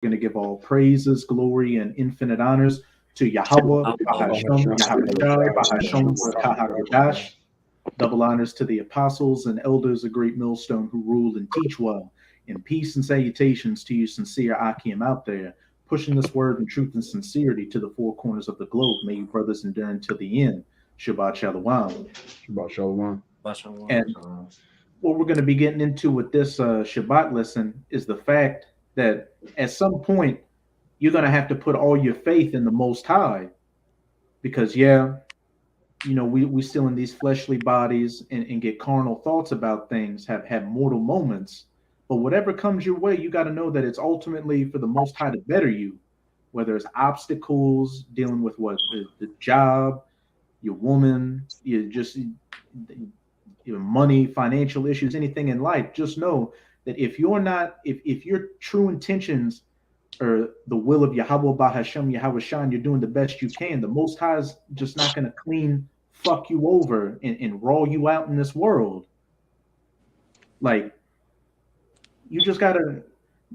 going to give all praises, glory, and infinite honors to Yahweh, Bahasham, Yahushai, Bahasham, Kahakodash. Double honors to the apostles and elders of Great Millstone who rule and teach well. And peace and salutations to you sincere Akim out there, pushing this word in truth and sincerity to the four corners of the globe. May you brothers endure until the end. Shabbat Shalom. Shabbat Shalom. And what we're going to be getting into with this Shabbat lesson is the fact that at some point you're going to have to put all your faith in the Most High, because we still in these fleshly bodies and get carnal thoughts about things, have mortal moments. But whatever comes your way, you got to know that it's ultimately for the Most High to better you, whether it's obstacles, dealing with the job, your woman, your money, financial issues, anything in life. Just know that if your true intentions are the will of Yahweh Bahasham, Yahweh Shan, you're doing the best you can. The Most High is just not going to clean fuck you over and roll you out in this world. Like, you just gotta,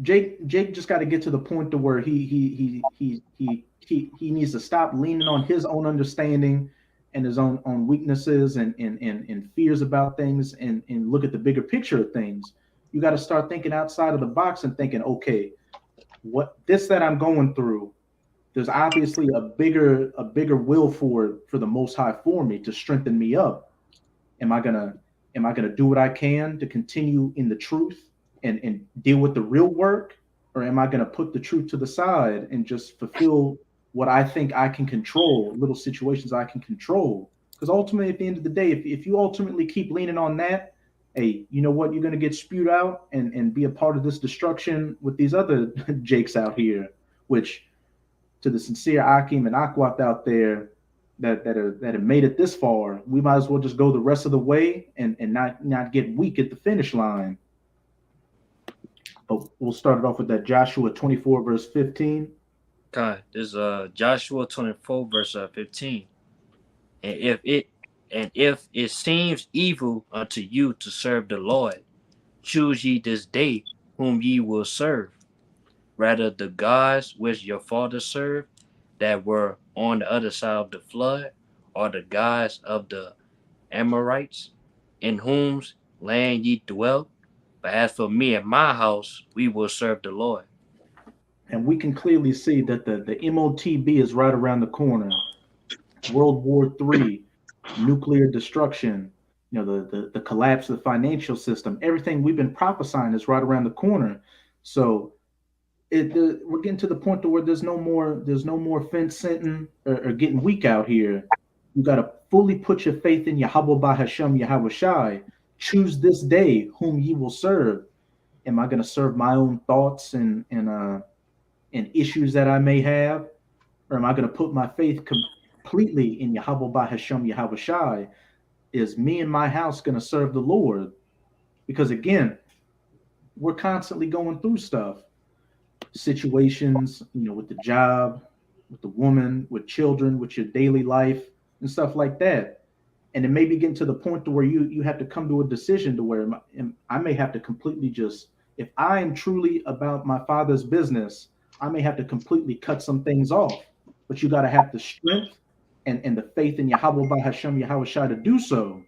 Jake just got to get to the point to where he needs to stop leaning on his own understanding and his own weaknesses and fears about things, and look at the bigger picture of things. You got to start thinking outside of the box and thinking, okay, what this that I'm going through, there's obviously a bigger will for the Most High for me to strengthen me up. Am I gonna do what I can to continue in the truth and deal with the real work, or am I gonna put the truth to the side and just fulfill what I think I can control, little situations I can control? Because ultimately, at the end of the day, if you ultimately keep leaning on that, hey, you know what? You're going to get spewed out and be a part of this destruction with these other Jakes out here, which, to the sincere Akim and Akwat out there that have made it this far, we might as well just go the rest of the way and not get weak at the finish line. But we'll start it off with that Joshua 24 verse 15. God, this is Joshua 24 verse 15. And if it seems evil unto you to serve the Lord, choose ye this day whom ye will serve, rather the gods which your fathers served that were on the other side of the flood, or the gods of the Amorites, in whose land ye dwell. But as for me and my house, we will serve the Lord. And we can clearly see that the MOTB is right around the corner. World War III, nuclear destruction, the collapse of the financial system, everything we've been prophesying is right around the corner. So we're getting to the point to where there's no more fence sitting or getting weak out here. You got to fully put your faith in Yahweh Bahasham, Yahweh Shai. Choose this day whom ye will serve. Am I going to serve my own thoughts and issues that I may have, or am I going to put my faith completely in Yahweh Bahasham, Yahweh Shai? Is me and my house going to serve the Lord? Because again, we're constantly going through stuff, situations, with the job, with the woman, with children, with your daily life and stuff like that. And it may be getting to the point to where you have to come to a decision to where I may have to completely just, if I am truly about my Father's business, I may have to completely cut some things off. But you got to have the strength and the faith in Yahweh Bahasham, Yahweh Shai to do so,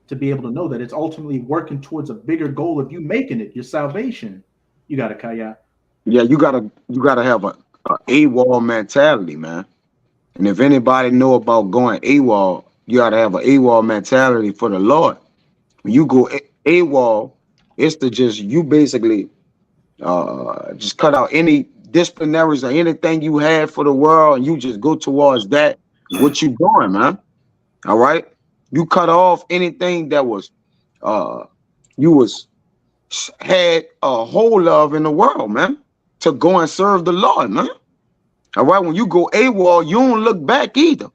to be able to know that it's ultimately working towards a bigger goal of you making it, your salvation. You got to, Kaya. Yeah, you gotta have a AWOL mentality, man. And if anybody know about going AWOL, you gotta have an AWOL mentality for the Lord. When you go AWOL, it's to just you basically just cut out any disciplinaries or anything you had for the world, and you just go towards that. What you doing, man? All right, you cut off anything that was you was had a hold of in the world, man, to go and serve the Lord, man. All right, when you go AWOL, you don't look back either.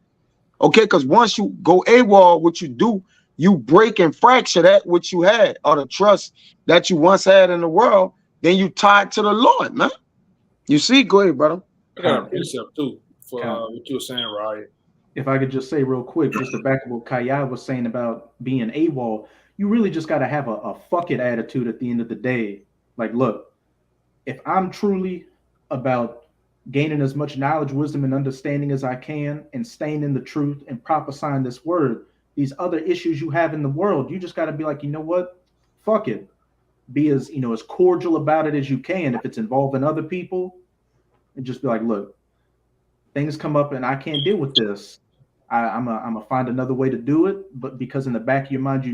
Okay, because once you go AWOL, what you do, you break and fracture that which you had, or the trust that you once had in the world, then you tie it to the Lord, man. You see, go ahead, brother. I got a precept too for what you were saying, Ryan. If I could just say real quick, just to back up what Kaya was saying about being AWOL, you really just got to have a fuck it attitude at the end of the day. Like, look, if I'm truly about gaining as much knowledge, wisdom, and understanding as I can, and staying in the truth and prophesying this word. These other issues you have in the world, you just got to be like, you know what? Fuck it. Be as as cordial about it as you can. If it's involving other people, and just be like, look, things come up and I can't deal with this. I'm gonna find another way to do it. But because in the back of your mind,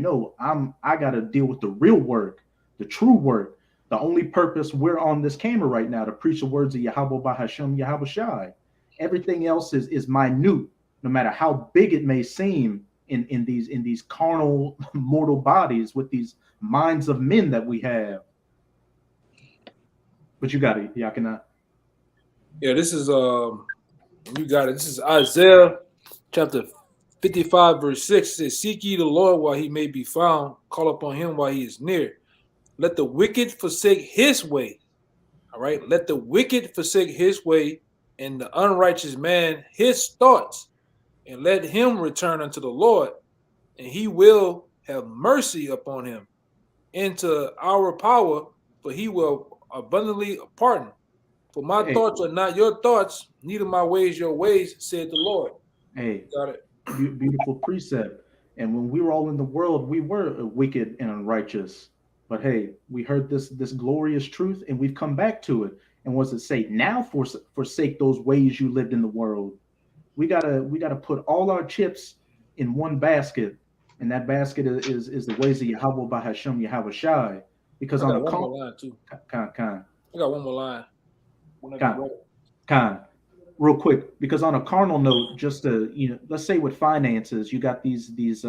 I gotta deal with the real work, the true work. The only purpose we're on this camera right now to preach the words of Yahweh Bahashem Yahweh Shai. Everything else is minute, no matter how big it may seem in these carnal mortal bodies with these minds of men that we have. But you got it, Yakina. Yeah, this is you got it. This is Isaiah chapter 55, verse 6. It says, seek ye the Lord while he may be found, call upon him while he is near. Let the wicked forsake his way. All right. Let the wicked forsake his way, and the unrighteous man his thoughts, and let him return unto the Lord, and he will have mercy upon him into our power, for he will abundantly pardon. For my thoughts are not your thoughts, neither my ways your ways, said the Lord. Hey, got it. Beautiful precept. And when we were all in the world, we were wicked and unrighteous. But hey, we heard this glorious truth, and we've come back to it. And what's it say? Now forsake those ways you lived in the world. We gotta put all our chips in one basket, and that basket is the ways of Yahweh by Hashem Yahweh Shai. Because on the line too. I got one more line. Real quick, because on a carnal note, just to let's say with finances, you got these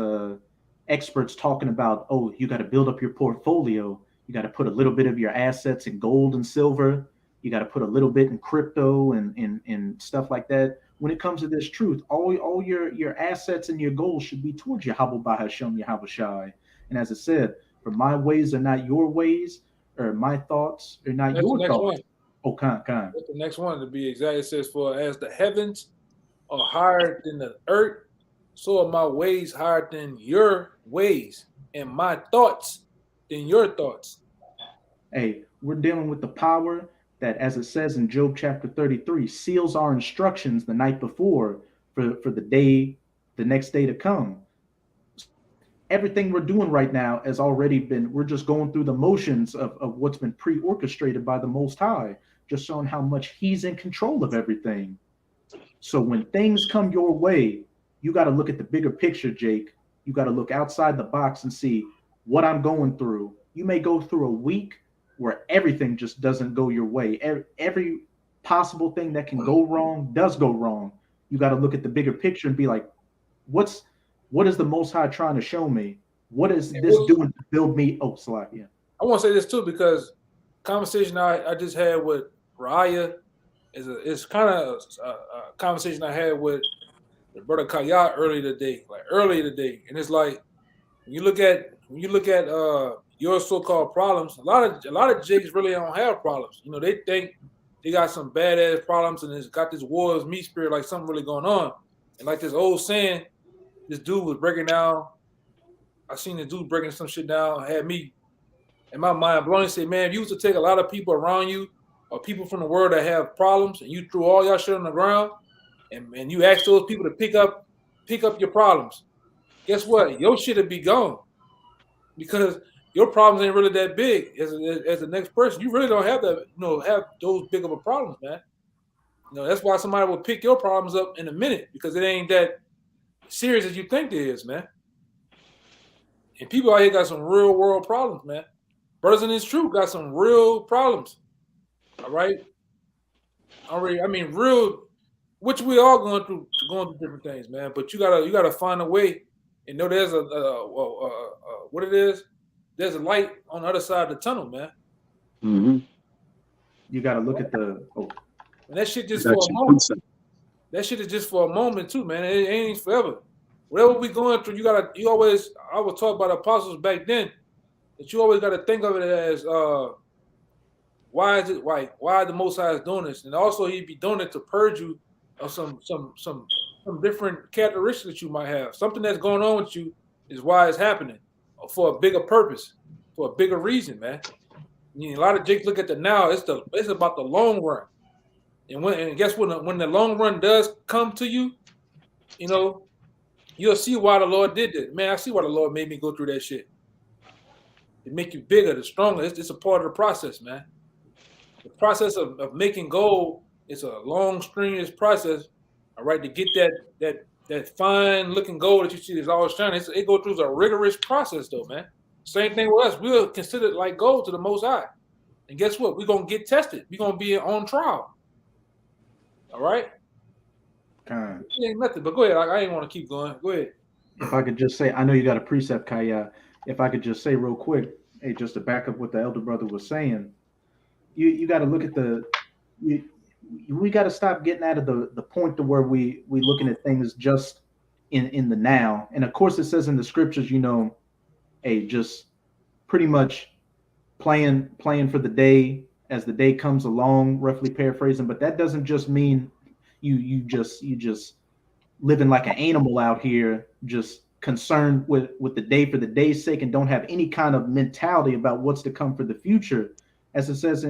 experts talking about, oh, you got to build up your portfolio. You got to put a little bit of your assets in gold and silver. You got to put a little bit in crypto and stuff like that. When it comes to this truth, all your assets and your goals should be towards Yahweh Bahashem Yahweh Shai. And as I said, for my ways are not your ways, or my thoughts are not your thoughts. One. Oh, kind. That's the next one to be exact. It says, for as the heavens are higher than the earth, so are my ways higher than your ways, and my thoughts than your thoughts. Hey, we're dealing with the power that, as it says in Job chapter 33, seals our instructions the night before for the next day to come. Everything we're doing right now has already been, we're just going through the motions of what's been pre-orchestrated by the Most High, just showing how much he's in control of everything. So when things come your way, you got to look at the bigger picture, Jake. You got to look outside the box and see what I'm going through. You may go through a week where everything just doesn't go your way. Every possible thing that can go wrong does go wrong. You got to look at the bigger picture and be like, what is the Most High trying to show me? What is this doing to build me? Oh, Slack, yeah. I want to say this too, because conversation I just had with Raya is kind of a conversation I had with the brother Kaya earlier today, and it's like when you look at your so-called problems, a lot of jigs really don't have problems. They think they got some badass problems and it's got this war's meat spirit, like something really going on. And like this old saying, this dude was breaking down. I seen the dude breaking some shit down, had me in my mind blown. He said, man, if you used to take a lot of people around you or people from the world that have problems and you threw all y'all shit on the ground and you asked those people to pick up your problems, guess what? Your shit would be gone. Because your problems ain't really that big as the next person. You really don't have that, have those big of a problems, man. That's why somebody will pick your problems up in a minute, because it ain't that serious as you think it is, man. And people out here got some real world problems, man. Brothers in this truth got some real problems. All right. Real, which we all going through different things, man. But you gotta find a way and know there's what it is. There's a light on the other side of the tunnel, man. Mm-hmm. You gotta look at the. And that shit just for a moment. That shit is just for a moment too, man. It ain't forever. Whatever we going through, I was taught by the apostles back then that you always got to think of it as why the Most High is doing this, and also he'd be doing it to purge you of some different characteristics that you might have. Something that's going on with you is why it's happening, for a bigger purpose, for a bigger reason, man. A lot of jigs look at the now. It's about the long run. And guess what? When the long run does come to you, you know, you'll see why the Lord did that. Man, I see why the Lord made me go through that shit. It make you bigger, the stronger. It's a part of the process, man. The process of making gold is a long, strenuous process. All right, to get that fine looking gold that you see is always shining. It goes through a rigorous process, though, man. Same thing with us. We're considered like gold to the Most High, and guess what? We're gonna get tested. We're gonna be on trial. All right. Kind. It ain't nothing. But go ahead. I ain't want to keep going. Go ahead. If I could just say, I know you got a precept, Kaya. If I could just say real quick, hey, just to back up what the elder brother was saying, you got to look at we got to stop getting out of the point to where we looking at things just in the now. And of course, it says in the scriptures, hey, just pretty much playing for the day as the day comes along, roughly paraphrasing. But that doesn't just mean you just living like an animal out here, just concerned with the day for the day's sake, and don't have any kind of mentality about what's to come for the future, as it says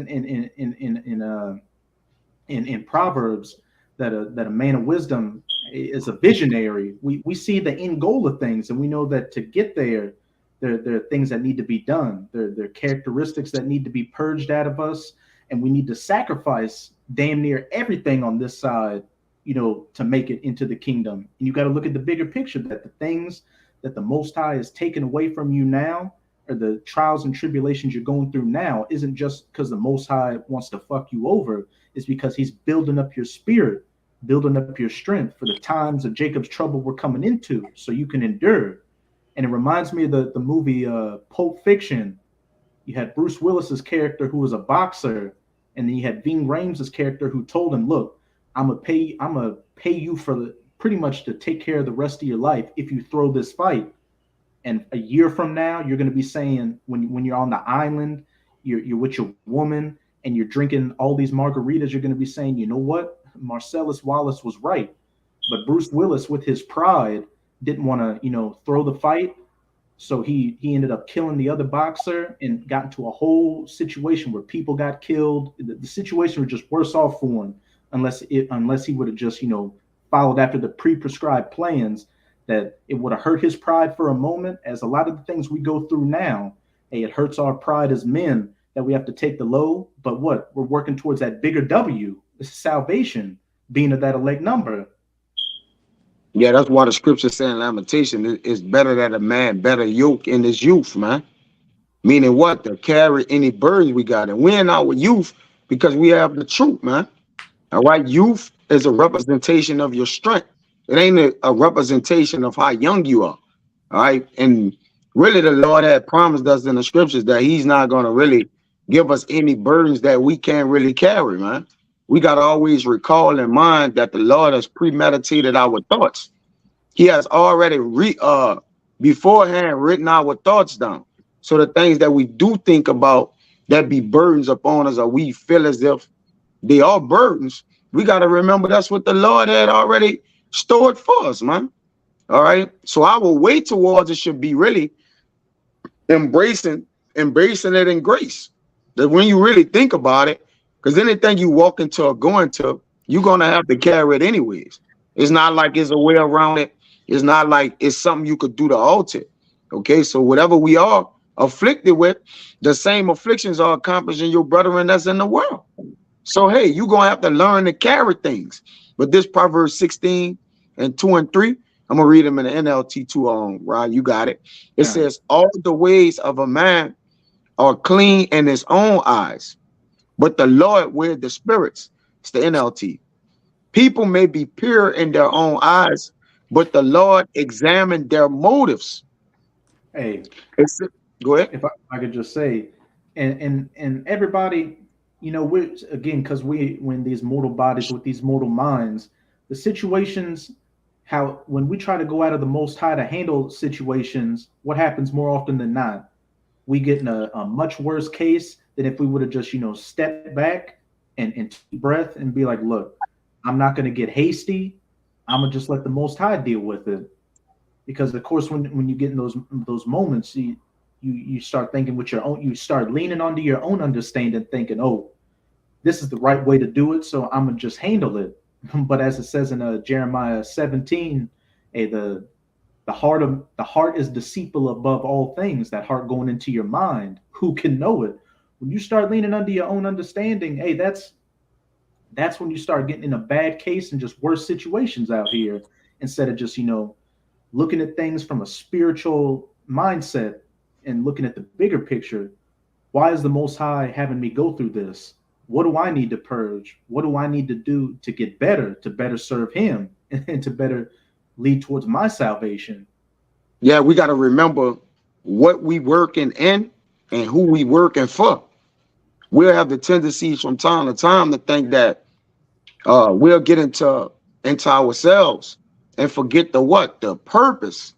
in Proverbs that a man of wisdom is a visionary. We see the end goal of things, and we know that to get there are things that need to be done. There are characteristics that need to be purged out of us, and we need to sacrifice damn near everything on this side, to make it into the kingdom. And you got to look at the bigger picture, that the things that the Most High is taking away from you now, or the trials and tribulations you're going through now, isn't just because the Most High wants to fuck you over. It's because he's building up your spirit, building up your strength for the times of Jacob's trouble we're coming into, so you can endure. And it reminds me of the movie Pulp Fiction. You had Bruce Willis's character, who was a boxer, and then you had Ving Rhames' character, who told him, look, I'm gonna pay you for pretty much to take care of the rest of your life if you throw this fight. And a year from now, you're gonna be saying, when you're on the island, you're with your woman and you're drinking all these margaritas, you're gonna be saying, you know what, Marcellus Wallace was right. But Bruce Willis, with his pride, didn't want to, throw the fight. So he ended up killing the other boxer and got into a whole situation where people got killed. The situation was just worse off for him, unless he would have just, followed after the pre-prescribed plans. That it would have hurt his pride for a moment, as a lot of the things we go through now, hey, it hurts our pride as men that we have to take the low. But what? We're working towards that bigger W. This is salvation, being of that elect number. Yeah, that's why the scripture saying Lamentation is better that a man better yoke in his youth, man. Meaning what? To carry any burdens we got. And we're in our youth because we have the truth, man. All right. Youth is a representation of your strength. It ain't a representation of how young you are. All right. And really, the Lord had promised us in the scriptures that he's not going to really give us any burdens that we can't really carry, man. We got to always recall in mind that the Lord has premeditated our thoughts. He has already beforehand written our thoughts down. So the things that we do think about that be burdens upon us, or we feel as if they are burdens, we got to remember that's what the Lord had already stored for us, man. All right. So our way towards it should be really embracing it in grace. That when you really think about it, because anything you walk into or go into, you're going to have to carry it anyways. It's not like it's a way around it. It's not like it's something you could do to alter it. Okay, so whatever we are afflicted with, the same afflictions are accomplishing your brethren that's in the world. So, hey, you're going to have to learn to carry things. But this Proverbs 16 and 2 and 3, I'm going to read them in the NLT too, Rod, you got it. It says, all the ways of a man are clean in his own eyes, but the Lord wears the spirits. It's the NLT. People may be pure in their own eyes, but the Lord examined their motives. Hey, go ahead. If I could just say, and everybody, we're again, because we're in these mortal bodies with these mortal minds, the situations, when we try to go out of the Most High to handle situations, what happens more often than not? We get in a much worse case than if we would have just, stepped back and take breath and be like, look, I'm not going to get hasty. I'm going to just let the Most High deal with it. Because, of course, when you get in those moments, you start thinking with your own, you start leaning onto your own understanding, thinking, oh, this is the right way to do it, so I'm gonna just handle it. But as it says in Jeremiah 17, hey, the heart is deceitful above all things. That heart going into your mind, who can know it? When you start leaning under your own understanding, hey, that's when you start getting in a bad case and just worse situations out here. Instead of just looking at things from a spiritual mindset and looking at the bigger picture. Why is the Most High having me go through this? What do I need to purge? What do I need to do to get better, to better serve Him, and to better lead towards my salvation? Yeah, we got to remember what we working in and who we working for. We'll have the tendencies from time to time to think that we'll get into ourselves and forget the purpose,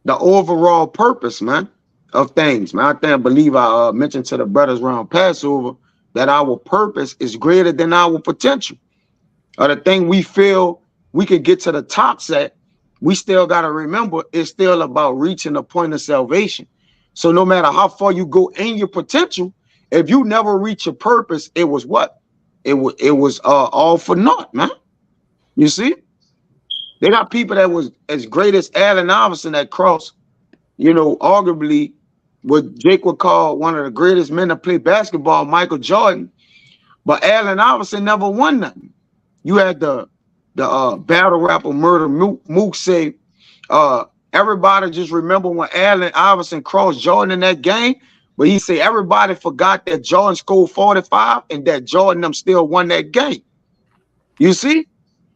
the overall purpose, man, of things, man. I believe I mentioned to the brothers around Passover that our purpose is greater than our potential. The thing we feel we could get to the top set, we still got to remember it's still about reaching the point of salvation. So no matter how far you go in your potential, if you never reach your purpose, it was what? It was all for naught, man. You see? They got people that was as great as Allen Iverson that crossed, arguably what Jake would call one of the greatest men to play basketball, Michael Jordan. But Allen Iverson never won nothing. You had the battle rapper Murder Mook say, everybody just remember when Allen Iverson crossed Jordan in that game, but he said everybody forgot that Jordan scored 45 and that Jordan them still won that game. You see?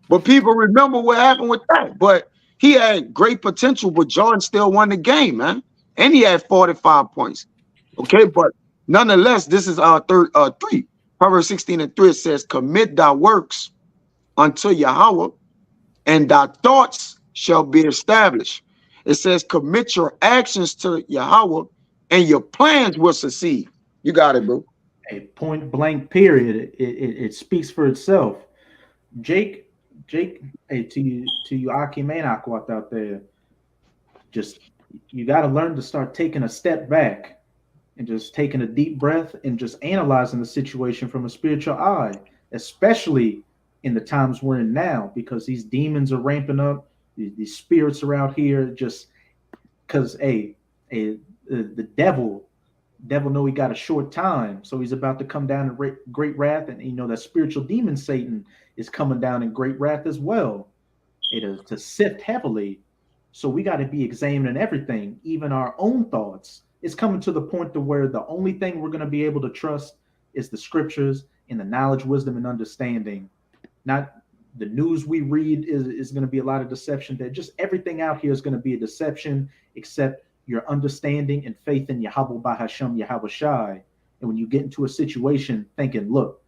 But people remember what happened with that. But he had great potential, but Jordan still won the game, man. And he had 45 points. Okay, but nonetheless, this is our third 3. Proverbs 16:3 says, commit thy works unto Yahweh, and thy thoughts shall be established. It says, commit your actions to Yahweh, and your plans will succeed. You got it, bro. A point blank period. It speaks for itself. Jake, hey, to you, Aki Manakwat out there, just you got to learn to start taking a step back and just taking a deep breath and just analyzing the situation from a spiritual eye, especially in the times we're in now, because these demons are ramping up. These spirits are out here just because the devil know he got a short time, so he's about to come down in great wrath, and that spiritual demon Satan is coming down in great wrath as well. It is to sift heavily. So we got to be examining everything, even our own thoughts. It's coming to the point to where the only thing we're going to be able to trust is the scriptures and the knowledge, wisdom, and understanding. Not the news we read is going to be a lot of deception. That just everything out here is going to be a deception, except your understanding and faith in Yahweh Bahashem Yahweh Shai. And when you get into a situation thinking, look,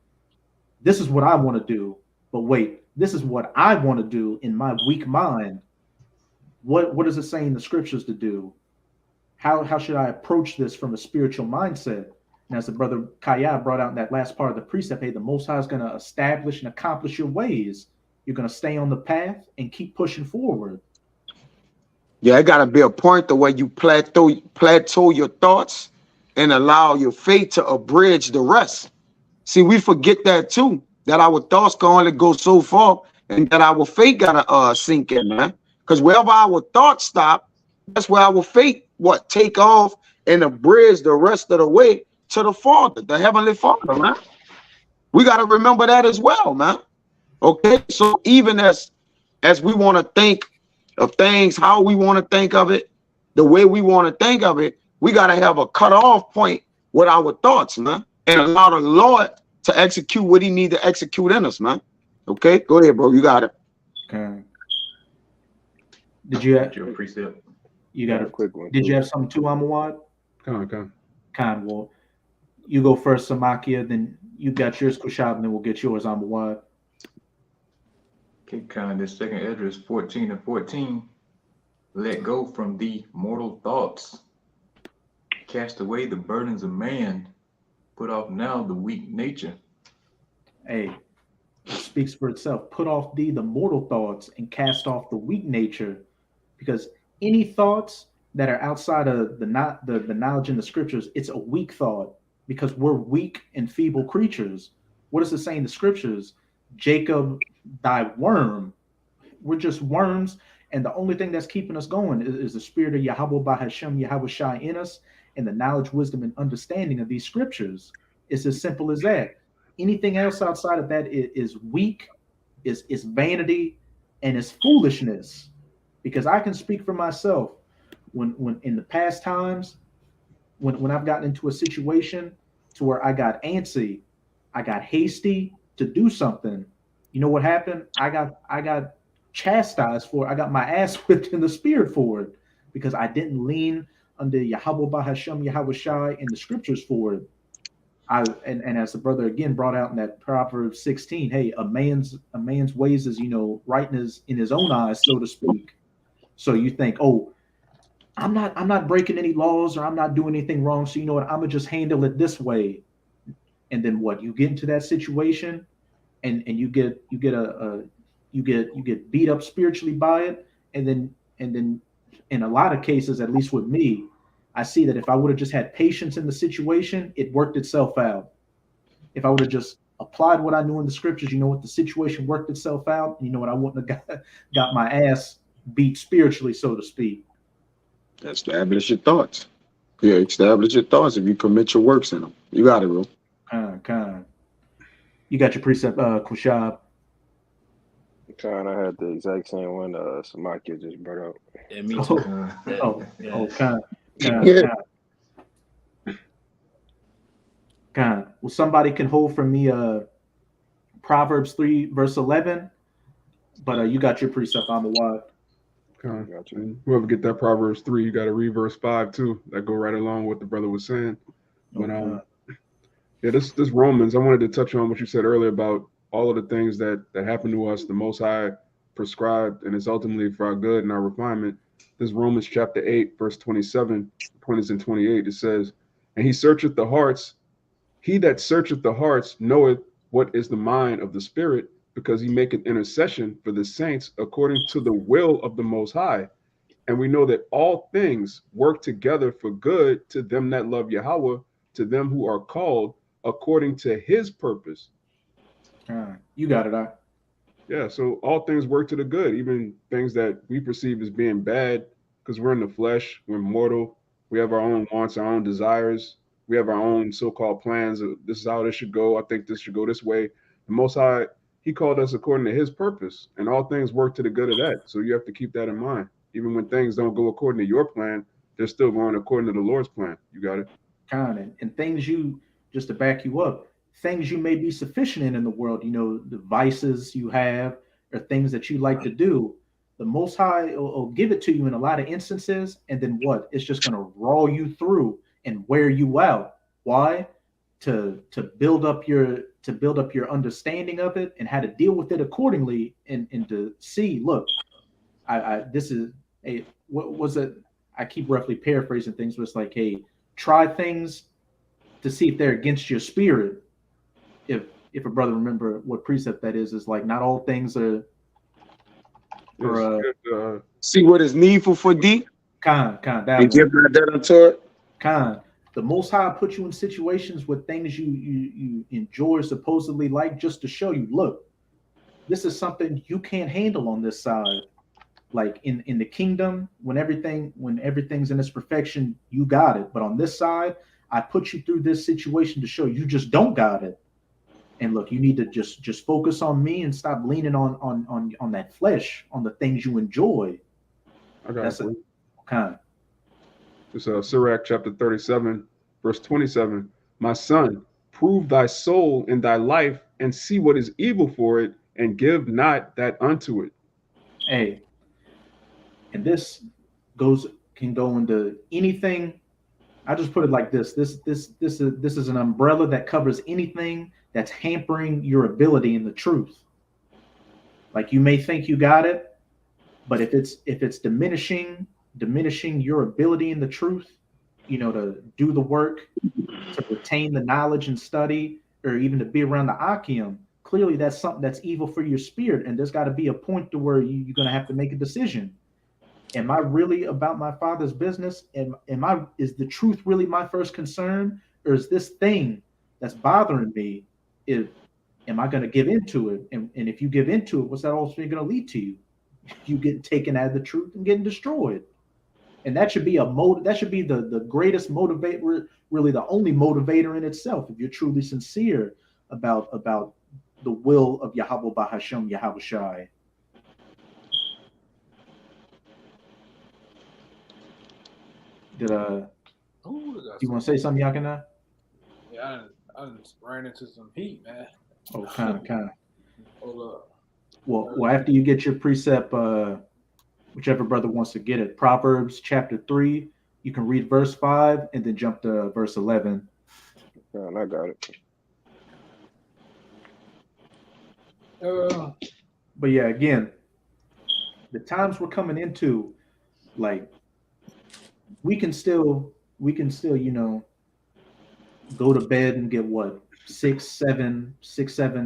this is what I want to do, but wait, this is what I want to do in my weak mind. What does it say in the scriptures to do? How should I approach this from a spiritual mindset? And as the brother Kaya brought out in that last part of the precept, hey, the Most High is going to establish and accomplish your ways. You're going to stay on the path and keep pushing forward. Yeah, it got to be a point the way you plateau your thoughts and allow your faith to abridge the rest. See, we forget that too, that our thoughts can only go so far and that our faith got to sink in, man. Because wherever our thoughts stop, that's where our faith, take off and abridge the rest of the way to the Father, the Heavenly Father, man. We got to remember that as well, man. Okay, so even as we want to think of things, how we want to think of it, the way we want to think of it, we got to have a cutoff point with our thoughts, man, and allow the Lord to execute what he needs to execute in us, man. Okay, go ahead, bro. You got it. Okay. Did you have your precept? You got a quick one. Did you have something too, Amawad? Khan, well, you go first, Samakia, then you got yours, Kushab, and then we'll get yours, Amawad. Okay, Khan, this second address 14:14. Let go from thee mortal thoughts. Cast away the burdens of man. Put off now the weak nature. Hey, it speaks for itself. Put off thee the mortal thoughts and cast off the weak nature, because any thoughts that are outside of the knowledge in the scriptures, it's a weak thought, because we're weak and feeble creatures. What does it say in the scriptures? Jacob, thy worm. We're just worms, and the only thing that's keeping us going is the spirit of Yahweh Bahashem Yahweh Shai in us, and the knowledge, wisdom, and understanding of these scriptures. It's as simple as that. Anything else outside of that is weak, is vanity, and is foolishness. Because I can speak for myself. When in the past times, when I've gotten into a situation to where I got antsy, I got hasty to do something, you know what happened? I got chastised for it. I got my ass whipped in the spirit for it because I didn't lean under Yahweh Bahashem Yahweh Shai in the scriptures for it. And as the brother again brought out in that Proverbs 16, hey, a man's ways is, right in his own eyes, so to speak. So you think, oh, I'm not breaking any laws or I'm not doing anything wrong. So you know what? I'm gonna just handle it this way. And then what? You get into that situation, and you get beat up spiritually by it, and then in a lot of cases, at least with me, I see that if I would have just had patience in the situation, it worked itself out. If I would have just applied what I knew in the scriptures, you know what, the situation worked itself out. And you know what, I wouldn't have got my ass beat spiritually, so to speak. Establish your thoughts. Yeah, establish your thoughts. If you commit your works in them, you got it, bro. Kind. You got your precept, Kushab. Kind I had the exact same one Samaki just brought up. Yeah, me too. Kind. Well, somebody can hold for me Proverbs 3 verse 11, but you got your precept. I'm a wide. Gotcha. Whoever get that Proverbs 3, you got to read verse 5 too. That go right along with what the brother was saying. But yeah, this Romans, I wanted to touch on what you said earlier about all of the things that happen to us, the Most High prescribed, and it's ultimately for our good and our refinement. This Romans chapter 8, verse 27, 20 and 28, it says, and he searcheth the hearts. He that searcheth the hearts knoweth what is the mind of the Spirit, because he maketh intercession for the saints according to the will of the Most High. And we know that all things work together for good to them that love Yahweh, to them who are called according to his purpose. You got it, Yeah, so all things work to the good, even things that we perceive as being bad, because we're in the flesh, we're mortal, we have our own wants, our own desires, we have our own so-called plans of this is how this should go, I think this should go this way. The Most High, he called us according to his purpose, and all things work to the good of that. So you have to keep that in mind. Even when things don't go according to your plan, they're still going according to the Lord's plan. You got it? And things you, just to back you up, things you may be sufficient in the world, the vices you have or things that you like to do, the Most High will give it to you in a lot of instances, and then what? It's just going to roll you through and wear you out. Why? To build up your understanding of it and how to deal with it accordingly, and to see, look, this is a, what was it? I keep roughly paraphrasing things, but it's like, hey, try things to see if they're against your spirit. If a brother remember what precept that is like not all things are see what is needful for thee. That and give that unto it. The Most High put you in situations with things you enjoy, supposedly like, just to show you, look, this is something you can't handle on this side. Like in the kingdom, when everything's in its perfection, you got it. But on this side, I put you through this situation to show you just don't got it. And look, you need to just focus on me and stop leaning on that flesh, on the things you enjoy. That's it. It's Sirach chapter 37, verse 27. My son, prove thy soul in thy life and see what is evil for it, and give not that unto it. Hey, and this can go into anything. I just put it like this. This is an umbrella that covers anything that's hampering your ability in the truth. Like, you may think you got it, but if it's diminishing your ability in the truth, to do the work, to retain the knowledge and study, or even to be around the Akim, clearly that's something that's evil for your spirit. And there's got to be a point to where you're going to have to make a decision. Am I really about my Father's business? Is the truth really my first concern? Or is this thing that's bothering me, am I going to give into it? And if you give into it, what's that ultimately going to lead to you? You get taken out of the truth and getting destroyed. And that should be that should be the greatest motivator, really the only motivator in itself, if you're truly sincere about the will of Yahweh Bahashem Yahweh Shai. Did you want to say something, Yakina? Yeah, I just ran into some heat, man. Oh, kind of. Hold up. Well, after you get your precept, whichever brother wants to get it, Proverbs chapter 3, you can read verse 5 and then jump to verse 11. I got it. But yeah, again, the times we're coming into, like, we can still, go to bed and get what, 6, 7,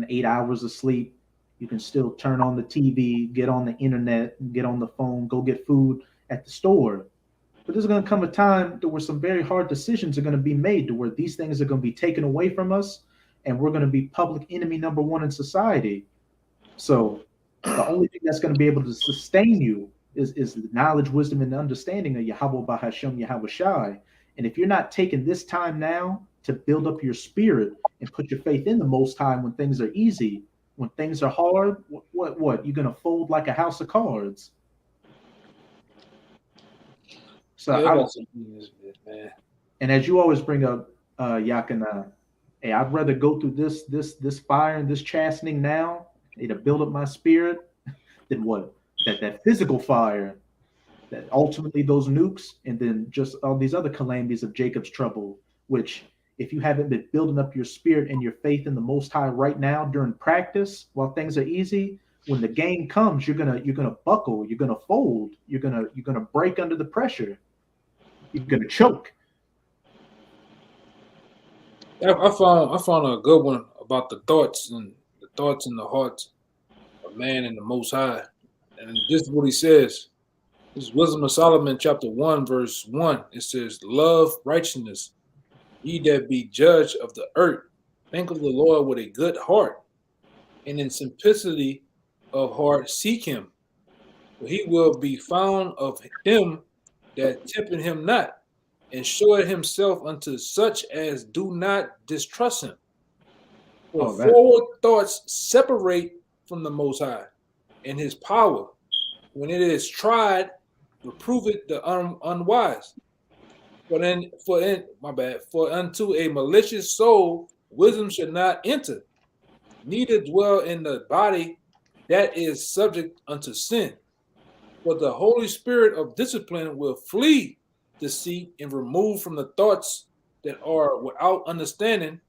8 hours of sleep. You can still turn on the TV, get on the internet, get on the phone, go get food at the store. But there's going to come a time where some very hard decisions are going to be made, to where these things are going to be taken away from us, and we're going to be public enemy number one in society. So the only thing that's going to be able to sustain you is the knowledge, wisdom, and understanding of Yahweh Bahashem Yahweh Shai. And if you're not taking this time now to build up your spirit and put your faith in the Most High when things are easy, when things are hard, what? You're going to fold like a house of cards. So man. And as you always bring up, Yakina, hey, I'd rather go through this fire and this chastening now, to build up my spirit, than what? That physical fire, that ultimately those nukes, and then just all these other calamities of Jacob's trouble, which, if you haven't been building up your spirit and your faith in the Most High right now during practice, while things are easy, when the game comes, you're gonna buckle, you're gonna fold, you're gonna break under the pressure, you're gonna choke. I found a good one about the thoughts and the hearts of man and the Most High, and this is what he says. This is Wisdom of Solomon, chapter 1, verse 1. It says, "Love righteousness, ye that be judge of the earth. Think of the Lord with a good heart, and in simplicity of heart seek him. For he will be found of him that tempted him not, and showeth himself unto such as do not distrust him. For forward thoughts separate from the Most High, and his power, when it is tried, reproveth the unwise. For unto a malicious soul wisdom should not enter, neither dwell in the body that is subject unto sin. For the Holy Spirit of discipline will flee deceit and remove from the thoughts that are without understanding,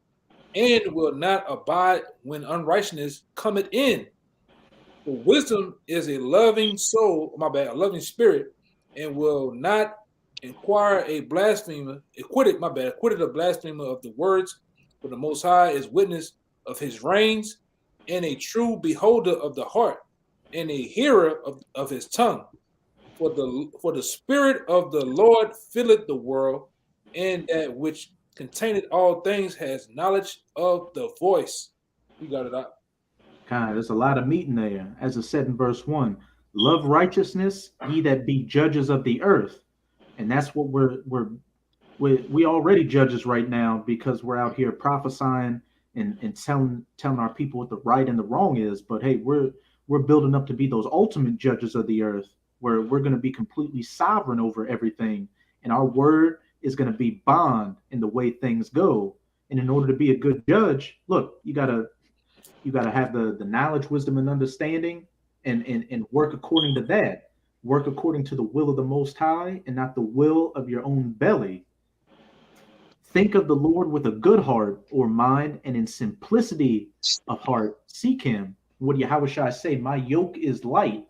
and will not abide when unrighteousness cometh in. For wisdom is a loving soul, a loving spirit, and will not inquire a blasphemer, acquitted a blasphemer of the words. For the Most High is witness of his reigns, and a true beholder of the heart, and a hearer of his tongue. For the spirit of the Lord filleth the world, and that which containeth all things has knowledge of the voice." You got it out. God, there's a lot of meat in there. As it said in verse 1, love righteousness, ye that be judges of the earth. And that's what we already judges right now, because we're out here prophesying and telling our people what the right and the wrong is. But hey, we're building up to be those ultimate judges of the earth, where we're going to be completely sovereign over everything, and our word is going to be bond in the way things go. And in order to be a good judge, look, you gotta have the knowledge, wisdom, and understanding, and work according to that. Work according to the will of the Most High, and not the will of your own belly. Think of the Lord with a good heart or mind, and in simplicity of heart seek him. What Yahweh Shai say? My yoke is light.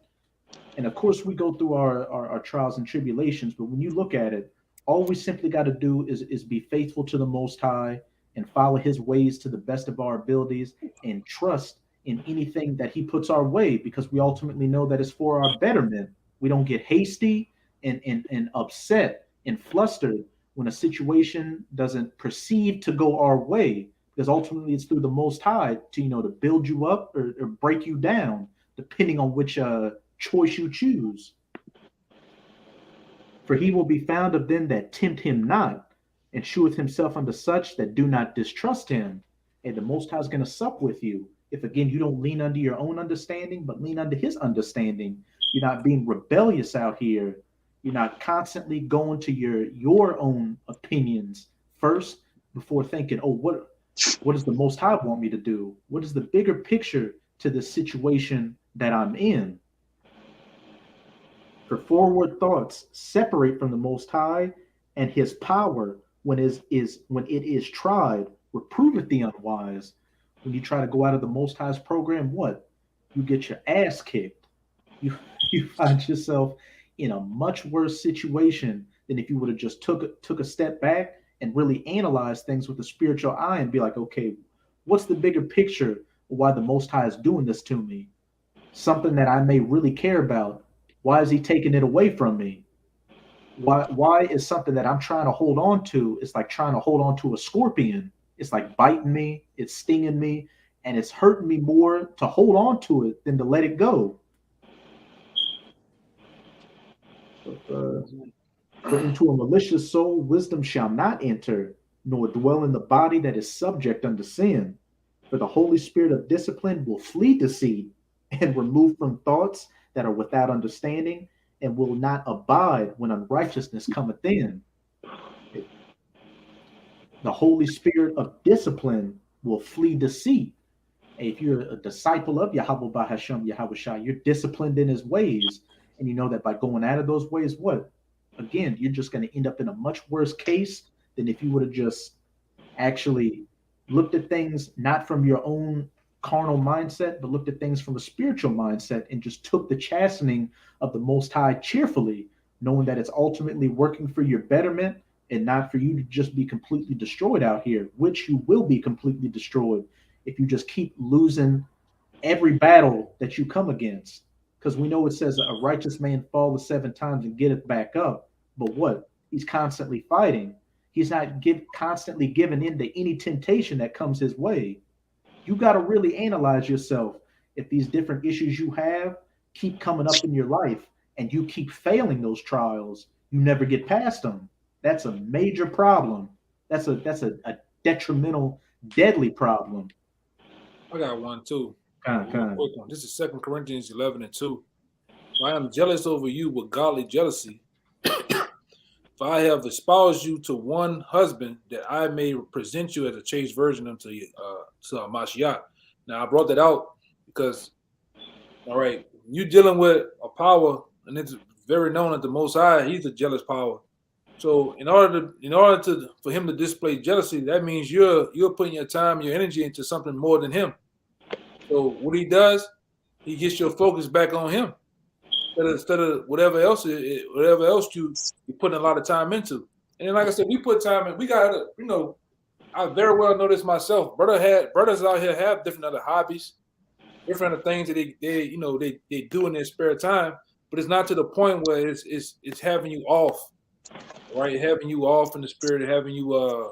And of course, we go through our trials and tribulations, but when you look at it, all we simply got to do is be faithful to the Most High and follow his ways to the best of our abilities, and trust in anything that he puts our way, because we ultimately know that it's for our betterment. We don't get hasty and upset and flustered when a situation doesn't perceive to go our way, because ultimately it's through the Most High to to build you up or break you down, depending on which choice you choose. For he will be found of them that tempt him not, and sheweth himself unto such that do not distrust him. And the Most High is going to sup with you. If again you don't lean under your own understanding, but lean under his understanding, you're not being rebellious out here. You're not constantly going to your own opinions first before thinking, oh, what does the Most High want me to do? What is the bigger picture to the situation that I'm in? For forward thoughts separate from the Most High, and his power when it is tried reproveth the unwise. When you try to go out of the Most High's program, what? You get your ass kicked. You find yourself in a much worse situation than if you would have just took a step back and really analyzed things with a spiritual eye and be like, okay, what's the bigger picture of why the Most High is doing this to me? Something that I may really care about. Why is he taking it away from me? Why is something that I'm trying to hold on to? It's like trying to hold on to a scorpion. It's like biting me, it's stinging me, and it's hurting me more to hold on to it than to let it go. But into a malicious soul, wisdom shall not enter, nor dwell in the body that is subject unto sin. For the Holy Spirit of discipline will flee deceit and remove from thoughts that are without understanding, and will not abide when unrighteousness cometh in. The Holy Spirit of discipline will flee deceit. If you're a disciple of Yahweh Bahasham Yahweh Shai, you're disciplined in his ways. And you know that by going out of those ways, what? Again, you're just going to end up in a much worse case than if you would have just actually looked at things not from your own carnal mindset, but looked at things from a spiritual mindset and just took the chastening of the Most High cheerfully, knowing that it's ultimately working for your betterment and not for you to just be completely destroyed out here, which you will be completely destroyed if you just keep losing every battle that you come against. Because we know it says a righteous man falleth 7 times and getteth back up. But what? He's constantly fighting. He's not constantly giving in to any temptation that comes his way. You got to really analyze yourself. If these different issues you have keep coming up in your life and you keep failing those trials, you never get past them. That's a major problem. That's a detrimental, deadly problem. I got one too. Quick one. This is 2 Corinthians 11:2. I am jealous over you with godly jealousy. For I have espoused you to one husband, that I may present you as a chaste virgin unto Mashiach. Now I brought that out because, all right, you dealing with a power, and it's very known that the Most High, he's a jealous power. So in order for him to display jealousy, that means you're putting your time, your energy into something more than him. So what he does, he gets your focus back on him instead of whatever else you putting a lot of time into. And then, like I said, we put time in. We got, I very well know this myself. Brothers out here have different other hobbies, different other things that they do in their spare time. But it's not to the point where it's having you off, right? Having you off in the spirit, having you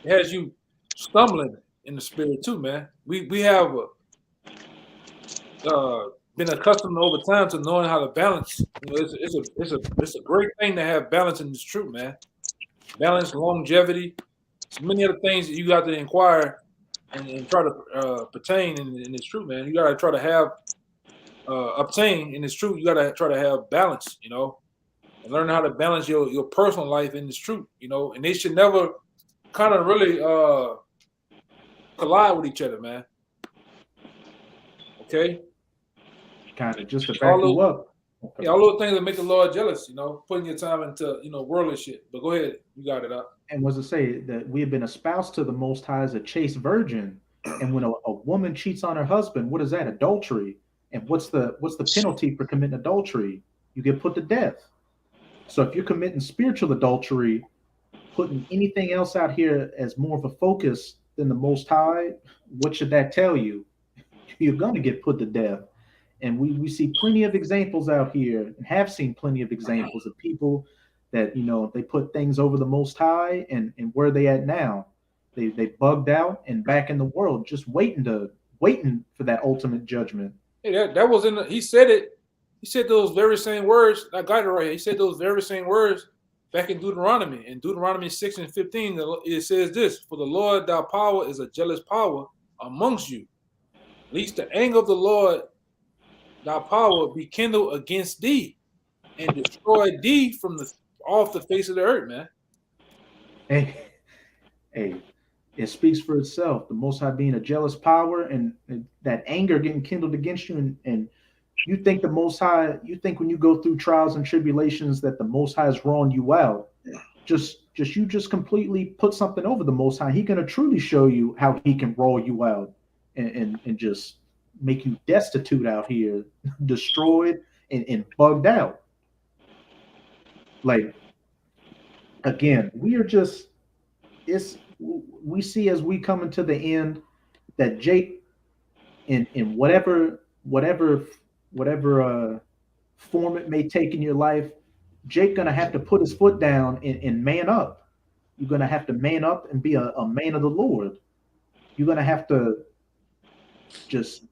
it has you stumbling in the spirit too, man. We have been accustomed over time to knowing how to balance. It's a great thing to have balance in this truth, man. Balance, longevity, so many other things that you got to inquire and try to pertain in this truth, man. You got to try to have obtain in this truth. You got to try to have balance, and learn how to balance your personal life in this truth, and they should never kind of really collide with each other, man. Okay? Kind of just to back you up. Yeah, all those things that make the Lord jealous, putting your time into, worldly shit. But go ahead, you got it up. And was to say that we have been espoused to the Most High as a chaste virgin, and when a woman cheats on her husband, what is that? Adultery. And what's the penalty for committing adultery? You get put to death. So if you're committing spiritual adultery, putting anything else out here as more of a focus than the Most High, what should that tell you? You're going to get put to death. And we see plenty of examples out here, and have seen plenty of examples of people that, they put things over the Most High, and where they at now. They bugged out and back in the world, just waiting for that ultimate judgment. Hey, that was in he said it. He said those very same words. I got it right here. He said those very same words back in Deuteronomy. In Deuteronomy 6:15, it says this: "For the Lord thy power is a jealous power amongst you, lest the anger of the Lord thy power be kindled against thee, and destroy thee from off the face of the earth," man. Hey, it speaks for itself. The Most High being a jealous power, and that anger getting kindled against you, and you think the Most High, you think when you go through trials and tribulations that the Most High is wrong you out. Just completely put something over the Most High. He's gonna truly show you how he can roll you out and just make you destitute out here, destroyed and bugged out. Like, again, we see as we come into the end that Jake, in whatever form it may take in your life, Jake gonna have to put his foot down and man up. You're gonna have to man up and be a man of the Lord. You're gonna have to just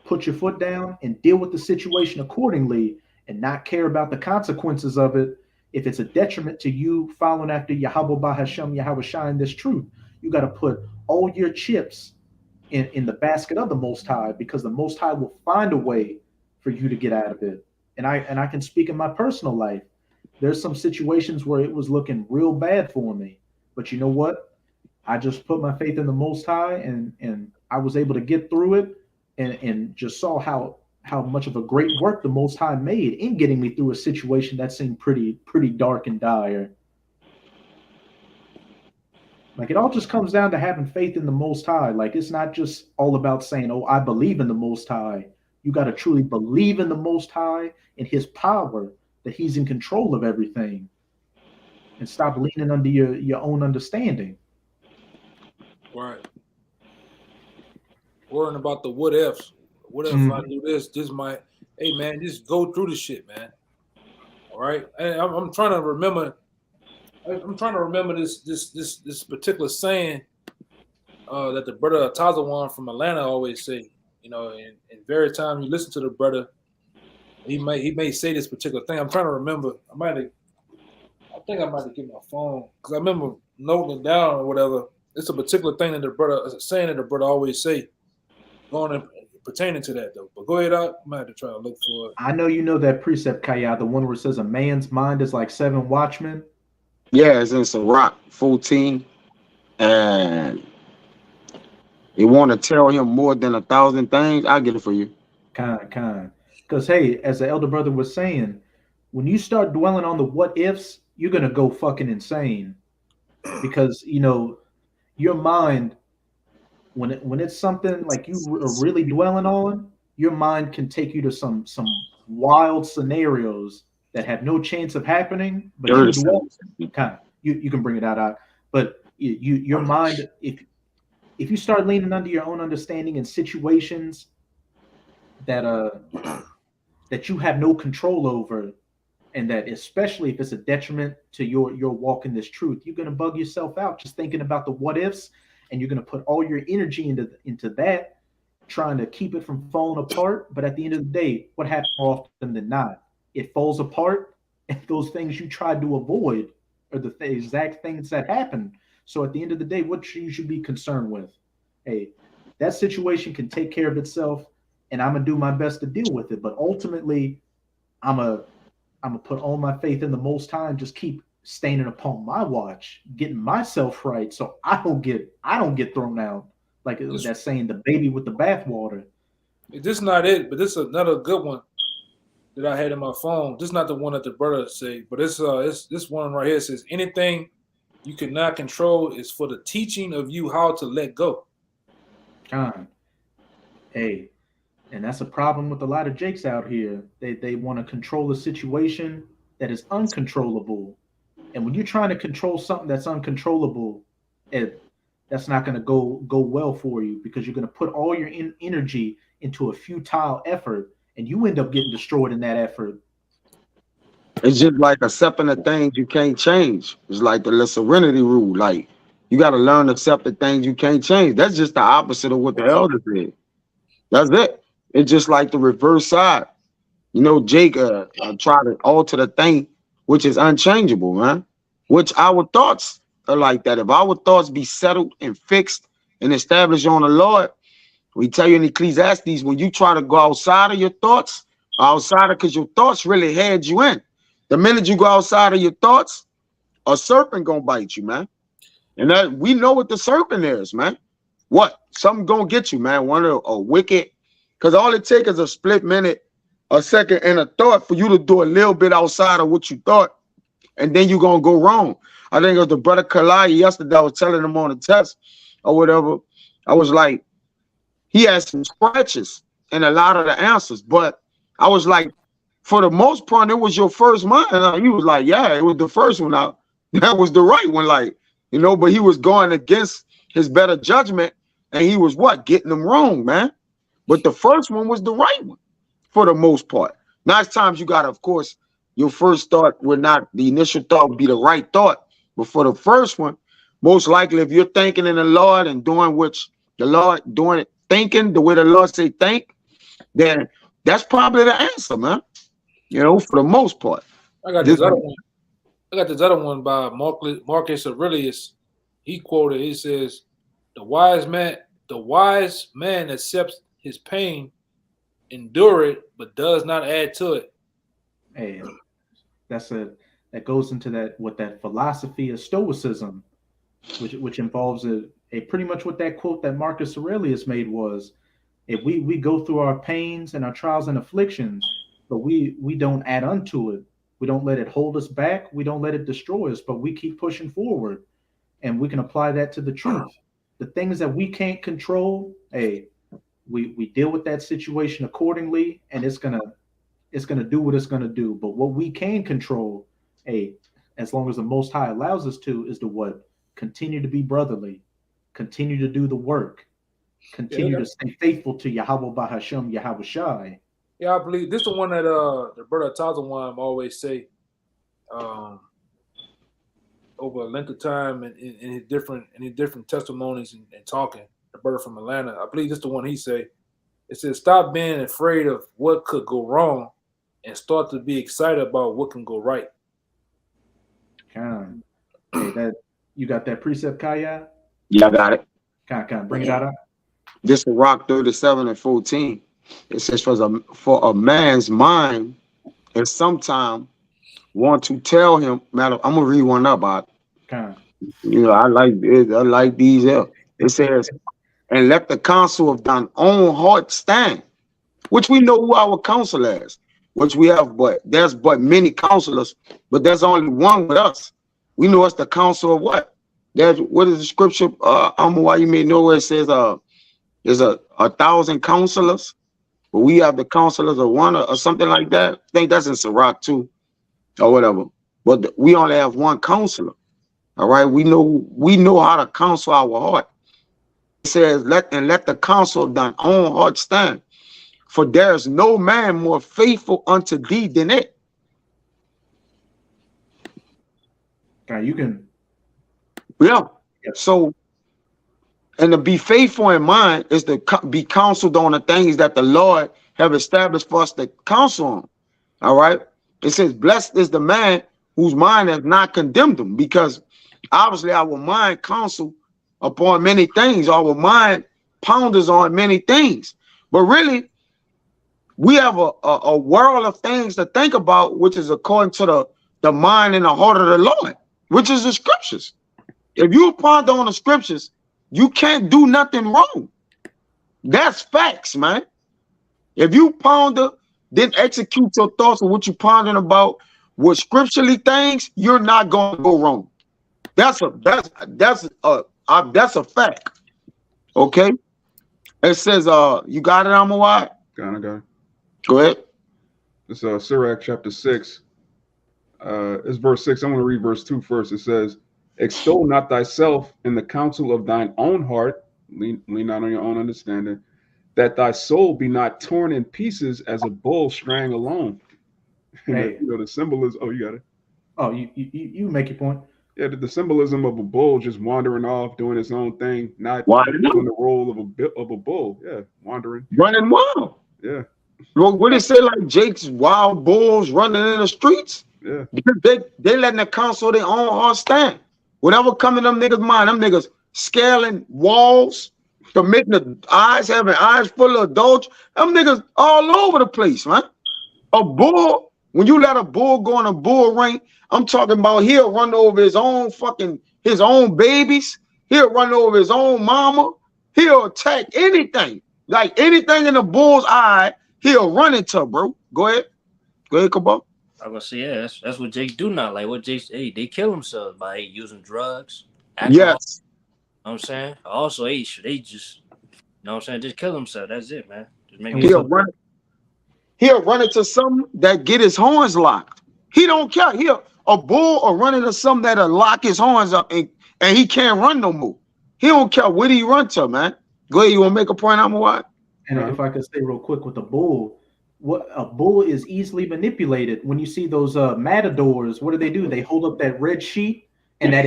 put your foot down and deal with the situation accordingly and not care about the consequences of it. If it's a detriment to you following after Yahweh Bahashem, Yahweh Shine this truth, you got to put all your chips in the basket of the Most High, because the Most High will find a way for you to get out of it. And I can speak in my personal life. There's some situations where it was looking real bad for me, but you know what? I just put my faith in the Most High, and I was able to get through it, and just saw how much of a great work the Most High made in getting me through a situation that seemed pretty dark and dire. Like, it all just comes down to having faith in the Most High. Like, it's not just all about saying, "Oh, I believe in the Most High." You got to truly believe in the Most High and his power, that he's in control of everything, and stop leaning under your own understanding. Right. Worrying about the what ifs. What if I do this? This might. Hey, man, just go through the shit, man. All right. And I'm trying to remember. I'm trying to remember this particular saying that the brother Tazawan from Atlanta always say. You know, and very time you listen to the brother, he may say this particular thing. I'm trying to remember. I think I might have given my phone, because I remember noting it down or whatever. It's a particular thing that the brother, a saying that the brother always say, going and pertaining to that though. But go ahead, I might have to try to look for it. I know you know that precept, Kaya, the one where it says a man's mind is like 7 watchmen. Yeah, it's in Sirach 14, and you want to tell him more than 1,000 things. I'll get it for you. Kind. Because, hey, as the elder brother was saying, when you start dwelling on the what ifs, you're going to go fucking insane. Because, you know, your mind, when it's something like you are really dwelling on, your mind can take you to some wild scenarios that have no chance of happening. But you can bring it out. But your mind, if you start leaning under your own understanding in situations that you have no control over, and that especially if it's a detriment to your walk in this truth, you're going to bug yourself out just thinking about the what ifs, and you're going to put all your energy into that, trying to keep it from falling apart. But at the end of the day, what happens more often than not? It falls apart, and those things you tried to avoid are the exact things that happen. So at the end of the day, what you should be concerned with? Hey, that situation can take care of itself, and I'm gonna do my best to deal with it. But ultimately, I'm gonna put all my faith in the Most High and just keep standing upon my watch, getting myself right, so I don't get thrown out like that saying, the baby with the bathwater. This is not it, but this is another good one that I had in my phone. This is not the one that the brother say, but it's this one right here. It says, anything you cannot control is for the teaching of you how to let go. Hey, and that's a problem with a lot of Jakes out here. They want to control a situation that is uncontrollable. And when you're trying to control something that's uncontrollable, that's not going to go well for you, because you're going to put all your energy into a futile effort, and you end up getting destroyed in that effort. It's just like accepting the things you can't change. It's like the serenity rule. Like, You got to learn to accept the things you can't change. That's just the opposite of what the elder did. That's it. It's just like the reverse side. You know, Jake tried to alter the thing which is unchangeable, man. Which our thoughts are like that. If our thoughts be settled and fixed and established on the Lord, we tell you in Ecclesiastes, when you try to go outside of your thoughts, outside of, because your thoughts really had you in. The minute you go outside of your thoughts, a serpent gonna bite you, man. And that we know what the serpent is, man. What? Something gonna get you, man. One of a wicked, because all it takes is a split minute, a second, and a thought for you to do a little bit outside of what you thought, and then you're gonna go wrong. I think it was the brother Kalai yesterday. I was telling him on the test or whatever. I was like, he had some scratches and a lot of the answers, but I was like, for the most part, it was your first one. And he was like, yeah, it was the first one. Out. That was the right one, like, you know, but he was going against his better judgment, and he was what? Getting them wrong, man. But the first one was the right one for the most part. Now, times you got to, of course, your first thought would not, the initial thought would be the right thought. But for the first one, most likely, if you're thinking in the Lord and doing which the Lord doing it, thinking the way the Lord say think, then that's probably the answer, man. You know, for the most part. I got this other one. I got this other one by Marcus Aurelius. He quoted, he says, the wise man accepts his pain, endure it, but does not add to it. Hey, that goes into that philosophy of Stoicism, which involves a pretty much what that quote that Marcus Aurelius made was, if we go through our pains and our trials and afflictions, but we don't add unto it. We don't let it hold us back. We don't let it destroy us, but we keep pushing forward. And we can apply that to the truth. The things that we can't control, hey, we deal with that situation accordingly, and it's gonna do what it's gonna do. But what we can control, hey, as long as the Most High allows us to, is to what? Continue to be brotherly, continue to do the work, continue to stay faithful to Yahweh Bahashem, Yahweh Shai. Yeah, I believe this is the one that the brother Tazawam always say over a length of time and in his different testimonies and talking. The brother from Atlanta, I believe this is the one he say. It says, stop being afraid of what could go wrong and start to be excited about what can go right. Hey, that you got that precept, Kaya? Yeah, I got it. Bring it out. This is Rock 37:14. It says, for a man's mind is sometime want to tell him, matter. I'm gonna read one up about it. You know, I like it, I like these up. It says, and let the counsel of thine own heart stand, which we know who our counsel is, which we have, but there's but many counselors, but there's only one with us. We know it's the counsel of what? There's what is the scripture? Why you may know where it says there's a 1,000 counselors, but we have the counselors of one or something like that. I think that's in Sirach too, or whatever. But we only have one counselor. All right, we know how to counsel our heart. It says, let the counsel of thine own heart stand, for there is no man more faithful unto thee than it. Okay, you can. Yeah. So, and to be faithful in mind is to be counseled on the things that the Lord have established for us to counsel on. All right. It says, blessed is the man whose mind has not condemned him, because obviously our mind counsel upon many things. Our mind ponders on many things. But really, we have a world of things to think about, which is according to the mind and the heart of the Lord, which is the scriptures. If you ponder on the scriptures, you can't do nothing wrong. That's facts, man. If you ponder, then execute your thoughts of what you're pondering about with scripturally things, you're not going to go wrong. That's a fact. Okay. It says, you got it, Amawai? Got it. Go ahead. It's Sirach chapter 6. It's verse 6. I'm going to read verse 2 first. It says, extol not thyself in the counsel of thine own heart, lean not on your own understanding, that thy soul be not torn in pieces as a bull straying alone. Hey. You know, the symbol is, oh, you got it. Oh, you make your point. Yeah, the symbolism of a bull just wandering off, doing its own thing, not Why doing the role of a bull. Yeah, wandering. running wild? Yeah, What they say, like Jake's wild bulls running in the streets? yeah. Because they letting the council their own heart stand. Whatever come in them niggas' mind, them niggas scaling walls, committing the eyes, having eyes full of adults. Them niggas all over the place, man. A bull, when you let a bull go in a bull ring, I'm talking about he'll run over his own babies. He'll run over his own mama. He'll attack anything. Like anything in the bull's eye, he'll run into, bro. Go ahead. Go ahead, Kabal. I'm gonna say, yeah, that's what Jakes do now. Like what Jakes, hey, they kill themselves by using drugs, alcohol. Yes. You know what I'm saying? Also, they just, you know what I'm saying, just kill themselves. That's it, man. Just make And me He'll run into something that get his horns locked. He don't care. A bull or run into something that'll lock his horns up and he can't run no more. He don't care what he run to, man. Go ahead, you want to make a point, Amawad? And if I could say real quick with the bull, what a bull is easily manipulated. When you see those matadors, what do? They hold up that red sheet, and that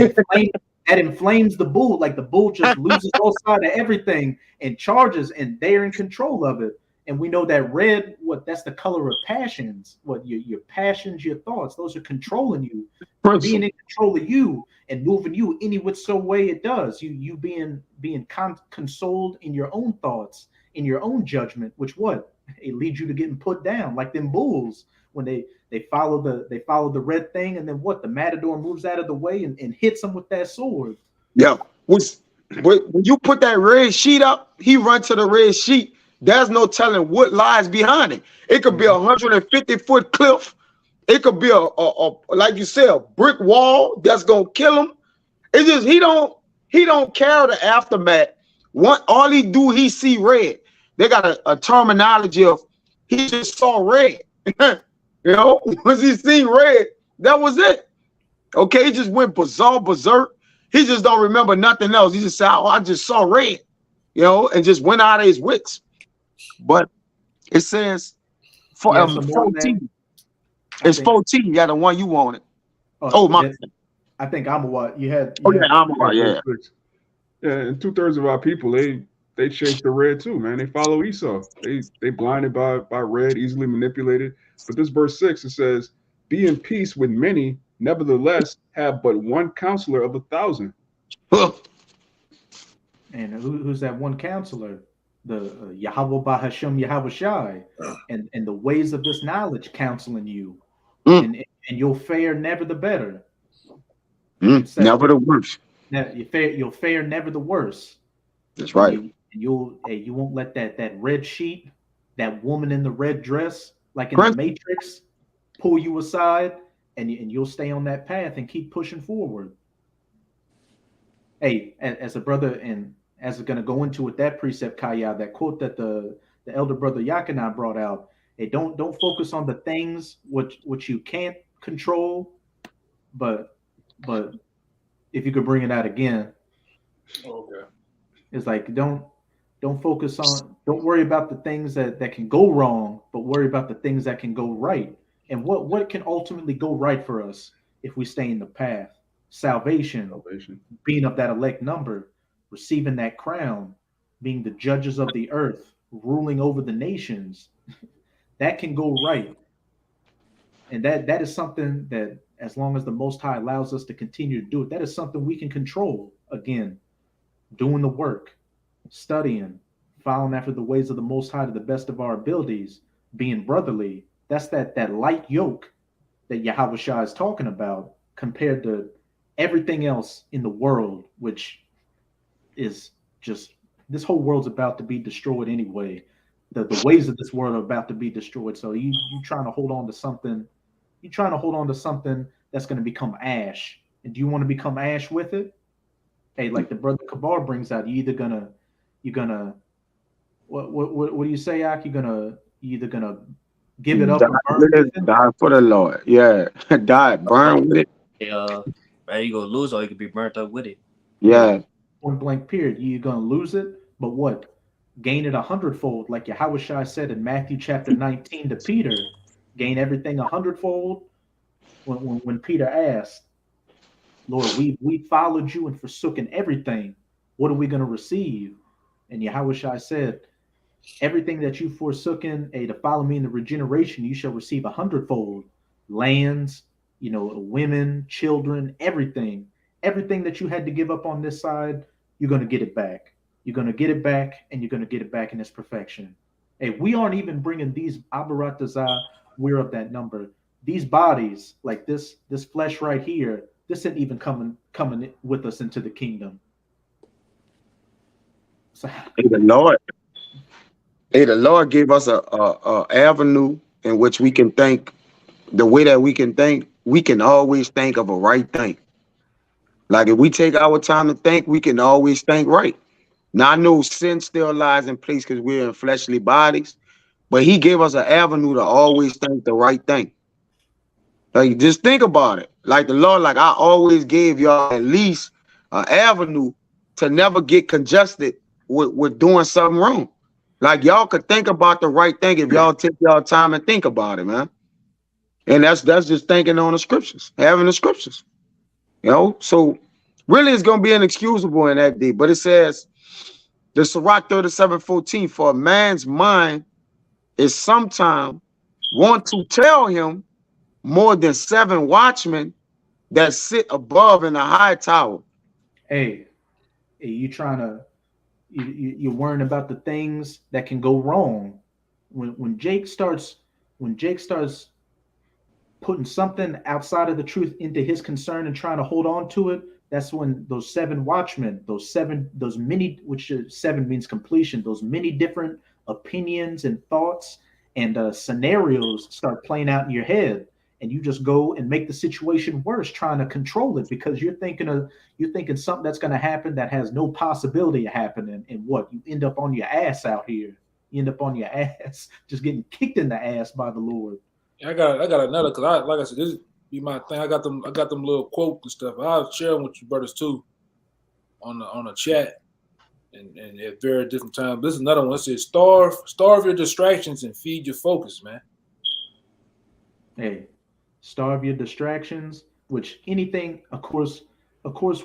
inflames the bull. Like the bull just loses all sight of everything and charges, and they're in control of it. And we know that red, that's the color of passions. What your passions, your thoughts, those are controlling you, being in control of you and moving you any which so way it does. You being consoled in your own thoughts, in your own judgment, which it leads you to getting put down, like them bulls when they follow the red thing, and then the matador moves out of the way and hits them with that sword. Yeah. When you put that red sheet up, he run to the red sheet. There's no telling what lies behind it. It could be a 150-foot cliff. It could be a like you said, a brick wall that's gonna kill him. It's just he don't care the aftermath. All he do, he see red. They got a terminology of he just saw red. You know, once he seen red, that was it. Okay, he just went berserk. He just don't remember nothing else. He just said, "Oh, I just saw red," you know, and just went out of his wits. But it says 14. It's 14. Yeah, the one you wanted. My. I think Amawat. You had. Amawat. Yeah. Yeah, and 2/3 of our people they chase the red too, man. They follow Esau. They blinded by red, easily manipulated. But this verse 6, it says, "Be in peace with many, nevertheless have but one counselor of 1,000." And who's that one counselor? The Yahweh Bahashem Yahweh Shai, and the ways of this knowledge counseling you, and you'll fare never the better. Never the worse. You'll fare never the worse. That's right. You won't let that red sheet, that woman in the red dress, like in the Matrix, pull you aside, and you'll stay on that path and keep pushing forward. Hey, as a brother, and as we're going to go into with that precept, Kaya, that quote that the elder brother Yakana brought out, hey, don't focus on the things which you can't control, but if you could bring it out again. Okay. It's like don't worry about the things that can go wrong, but worry about the things that can go right. And what can ultimately go right for us if we stay in the path? Salvation. Being of that elect number, receiving that crown, being the judges of the earth, ruling over the nations. That can go right. And that is something that, as long as the Most High allows us to continue to do it, that is something we can control. Again, doing the work, studying, following after the ways of the Most High to the best of our abilities, being brotherly. That's that light yoke that Yahweh Shah is talking about, compared to everything else in the world, which is just, this whole world's about to be destroyed anyway. The ways of this world are about to be destroyed. So you trying to hold on to something. You're trying to hold on to something that's going to become ash. And do you want to become ash with it? Hey, like the brother Kabar brings out, you're gonna what do you say, Ak? You're either gonna give it up or burn with it? Die for the Lord. Yeah. Die, burn with it. Man, you gonna lose, or you could be burnt up with it. Yeah. Point blank period. You're gonna lose it, but what? Gain it 100-fold, like Yahweh Shai said in Matthew chapter 19 to Peter. Gain everything 100-fold. When Peter asked, Lord, we followed you and forsook everything. What are we going to receive? And Yahushua said, everything that you forsoken, to follow me in the regeneration, you shall receive 100-fold. Lands, women, children, everything. Everything that you had to give up on this side, you're going to get it back. You're going to get it back, and you're going to get it back in its perfection. Hey, we aren't even bringing these Abaratazah, we're of that number. These bodies, like this flesh right here, this isn't even coming with us into the kingdom. So, Hey, the Lord gave us a avenue in which we can think. The way that we can think, we can always think of a right thing. Like if we take our time to think, we can always think right. Now I know sin still lies in place because we're in fleshly bodies, but he gave us an avenue to always think the right thing. Like just think about it. Like the Lord, like I always gave y'all at least an avenue to never get congested with doing something wrong. Like y'all could think about the right thing if y'all take y'all time and think about it, man. And that's just thinking on the scriptures, having the scriptures. So really it's gonna be inexcusable in that day. But it says the Sirach 37:14, for a man's mind is sometime want to tell him more than 7 watchmen that sit above in a high tower. Hey, you trying to you're worrying about the things that can go wrong. When Jake starts putting something outside of the truth into his concern and trying to hold on to it, that's when those 7 watchmen, those many, which 7 means completion, those many different opinions and thoughts and scenarios start playing out in your head, and you just go and make the situation worse, trying to control it because you're thinking something that's going to happen that has no possibility of happening, and what you end up on your ass out here. You end up on your ass, just getting kicked in the ass by the Lord. I got another, because like I said, this be my thing. I got them little quotes and stuff. I'll share them with you brothers too on the chat and at very different times. This is another one. It says starve your distractions and feed your focus, man. Hey, starve your distractions, which anything, of course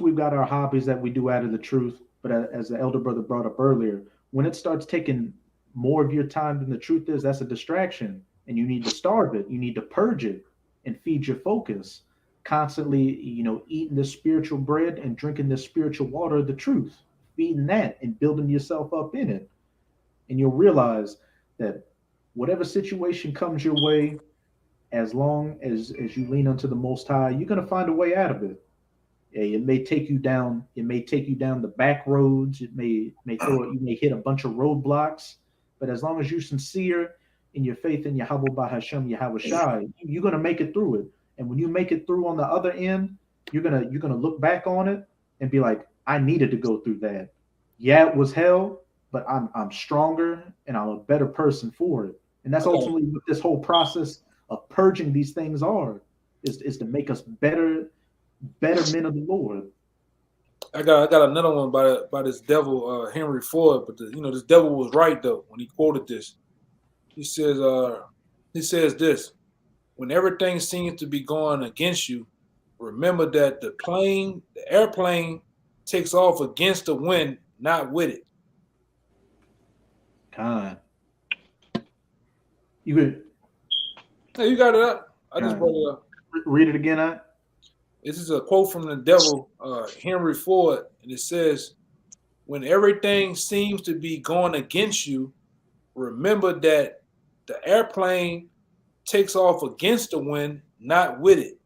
we've got our hobbies that we do out of the truth, but as the elder brother brought up earlier, when it starts taking more of your time than the truth is, that's a distraction. And you need to starve it. You need to purge it and feed your focus. Constantly, eating this spiritual bread and drinking this spiritual water of the truth, feeding that and building yourself up in it. And you'll realize that whatever situation comes your way, as long as you lean unto the Most High, you're going to find a way out of it. It may take you down the back roads. You may hit a bunch of roadblocks, but as long as you're sincere in your faith in Yahweh Bahashem Yahushai, you're gonna make it through it. And when you make it through on the other end, you're gonna look back on it and be like, I needed to go through that. Yeah, it was hell, but I'm stronger and I'm a better person for it. And that's ultimately what this whole process of purging these things is to make us better men of the Lord. I got another one by this devil Henry Ford, but this devil was right though when he quoted this. He says this: when everything seems to be going against you, remember that the airplane takes off against the wind, not with it. God. Hey, you got it up. I just brought it up. Read it again, This is a quote from the devil, Henry Ford, and it says, when everything seems to be going against you, remember that the airplane takes off against the wind, not with it.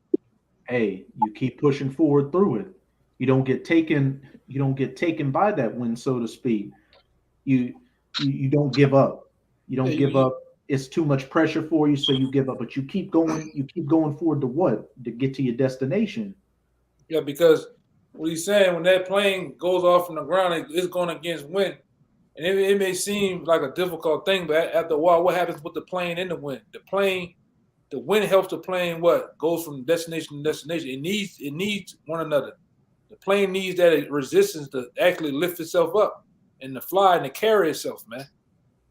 Hey, you keep pushing forward through it. You don't get taken by that wind, so to speak. You don't give up. You don't give up. It's too much pressure for you, so you give up. But you keep going forward to what? To get to your destination. Yeah, because what he's saying, when that plane goes off from the ground, it's going against wind. And it may seem like a difficult thing, but after a while, what happens with the plane in the wind? The wind helps the plane goes from destination to destination. It needs one another. The plane needs that resistance to actually lift itself up and to fly and to carry itself, man.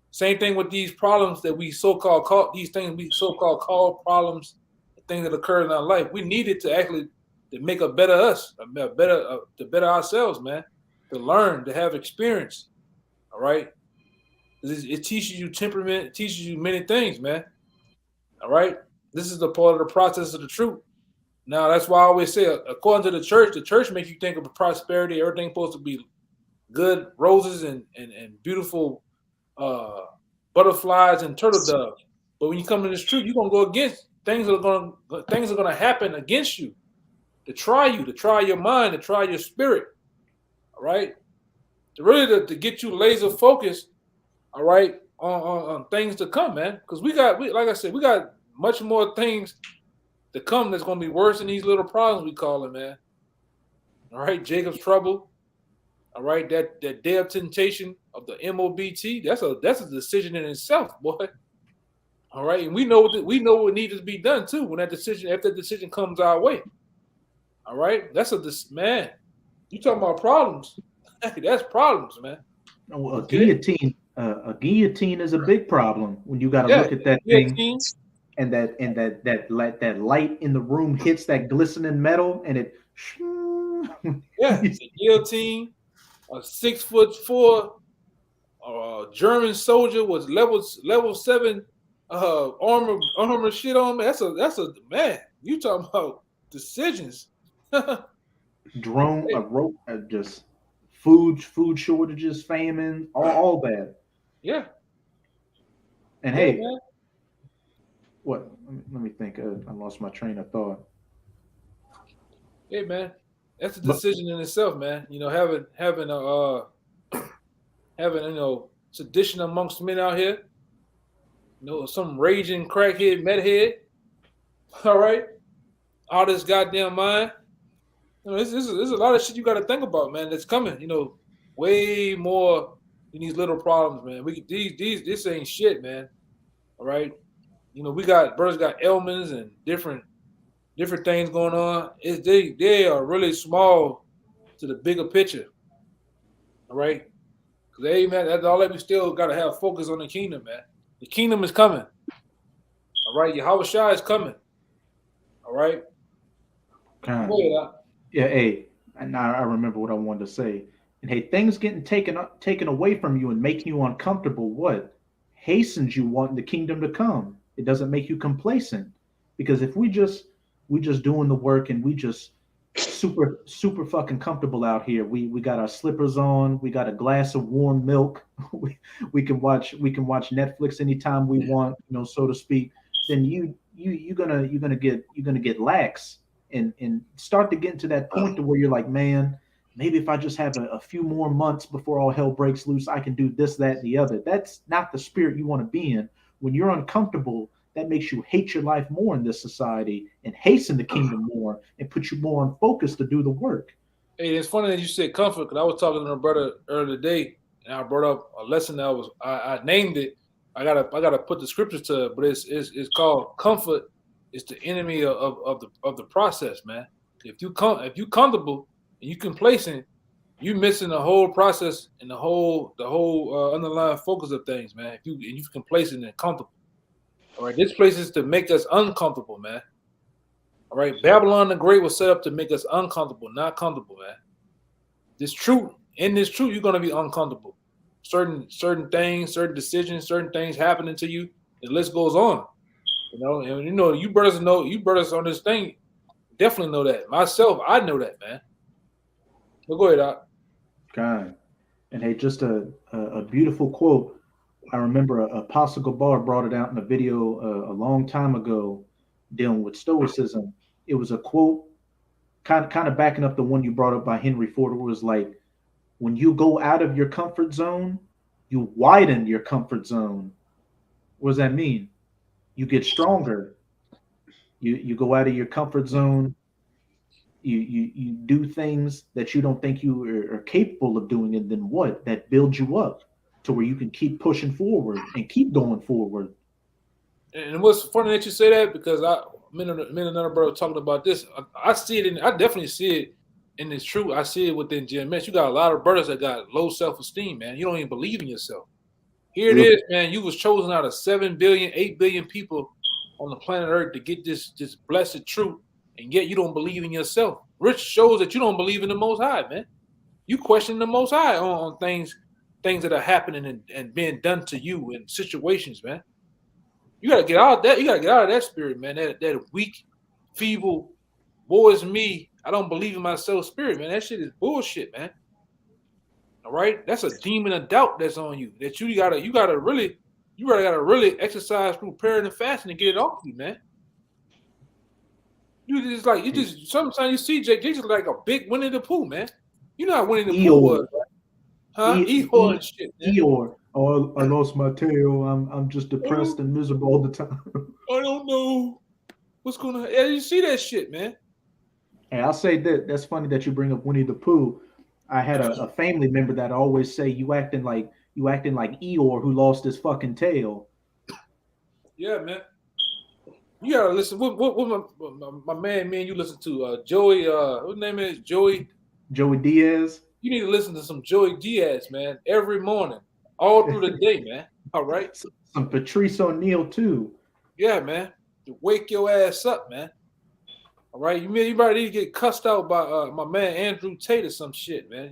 Same thing with these problems that we so-called call problems, the things that occur in our life. We need it to actually to make a better us, to better ourselves, man. To learn, to have experience. All right. It teaches you temperament. It teaches you many things, man. All right. This is the part of the process of the truth. Now, that's why I always say, according to the church makes you think of prosperity. Everything's supposed to be good, roses and beautiful butterflies and turtle doves. But when you come to this truth, you're gonna go against things. Are gonna happen against you to try your mind, to try your spirit. All right, to get you laser focused. All right, on things to come, man. Because like I said, we got much more things to come that's gonna be worse than these little problems we call it, man. All right, Jacob's trouble. All right, that day of temptation of the MOBT, that's a decision in itself, boy. All right, and we know what needs to be done too when if that decision comes our way. All right, man. You talking about problems? That's problems, man. A guillotine is a big problem when you got to look at that thing, and that light in the room hits that glistening metal, and it. Yeah, it's a guillotine. A 6'4" German soldier was level 7 armor shit on me. That's a man. You talking about decisions? Drone, a rope, just food shortages, famine, all that. Yeah. And hey, man. What? Let me think. I lost my train of thought. Hey, man. That's a decision in itself, man. You know, having sedition amongst men out here. You know, some raging crackhead, methead. All right, all this goddamn mind. You know, there's a lot of shit you got to think about, man. That's coming. You know, way more than these little problems, man. This ain't shit, man. All right, you know, brothers got ailments and different things going on. They are really small to the bigger picture. All right, because man, that's all that we still got to have focus on the kingdom, man. The kingdom is coming. All right, Yahweh Shai is coming. All right. Yeah, hey, and now I remember what I wanted to say. And hey, things getting taken away from you and making you uncomfortable, what hastens you wanting the kingdom to come? It doesn't make you complacent, because if we just doing the work and we just super fucking comfortable out here, we got our slippers on, we got a glass of warm milk, we can watch Netflix anytime we want, you know, so to speak. Then you're gonna get lax and start to get to that point to where you're like, man, maybe if I just have a few more months before all hell breaks loose, I can do this, that, and the other. That's not the spirit you want to be in. When you're uncomfortable, that makes you hate your life more in this society and hasten the kingdom more and put you more on focus to do the work. Hey, it's funny that you said comfort, because I was talking to my brother earlier today, and I brought up a lesson that I named it. I gotta put the scriptures to it, but it's called comfort. It's the enemy of the process, man. If you comfortable and you complacent, you missing the whole process and the whole underlying focus of things, man. If you complacent and comfortable. All right, this place is to make us uncomfortable, man. All right, Babylon the Great was set up to make us uncomfortable, not comfortable, man. In this truth, you're gonna be uncomfortable. Certain things, certain decisions, certain things happening to you. The list goes on. You know, and you brothers on this thing definitely know that. Myself, I know that, man. But go ahead, Doc. God, and hey, just a beautiful quote. I remember Apostle Gabar brought it out in a video a long time ago, dealing with Stoicism. It was a quote, kind of backing up the one you brought up by Henry Ford. It was like, when you go out of your comfort zone, you widen your comfort zone. What does that mean? You get stronger. You go out of your comfort zone. You do things that you don't think you are capable of doing, and then what? That builds you up to where you can keep pushing forward and keep going forward. And what's funny that you say that, because me and another brother talking about this. I see it I definitely see it in this truth. I see it within GMS. You got a lot of brothers that got low self-esteem, man. You don't even believe in yourself. Here it is, man. You was chosen out of 7 billion, 8 billion people on the planet Earth to get this blessed truth and yet you don't believe in yourself. Rich shows that you don't believe in the Most High, man. You question the Most High on things that are happening and being done to you in situations, man. You gotta get out of that. You gotta get out of that spirit, man. That weak, feeble, woe is me. I don't believe in myself spirit, man. That shit is bullshit, man. All right, that's a demon of doubt that's on you. That you gotta really exercise through prayer and fasting to get it off you, man. You just sometimes you see Jake just like a big Winnie the Pooh, man. You know how Winnie the Pooh was, right? Huh? Eeyore and shit, man. Eeyore. Oh, I lost my tail. I'm just depressed and miserable all the time. I don't know what's gonna. Yeah, you see that shit, man. Hey, I'll say that that's funny that you bring up Winnie the Pooh. I had a family member that always say you acting like Eeyore who lost his fucking tail. Yeah, man. You gotta listen. What my man, me and you listen to Joey. Whose name is Joey? Joey Diaz. You need to listen to some Joey Diaz, man, every morning, all through the day, man. All right. Some Patrice O'Neal too. Yeah, man. To wake your ass up, man. All right. You might need to get cussed out by my man Andrew Tate or some shit, man.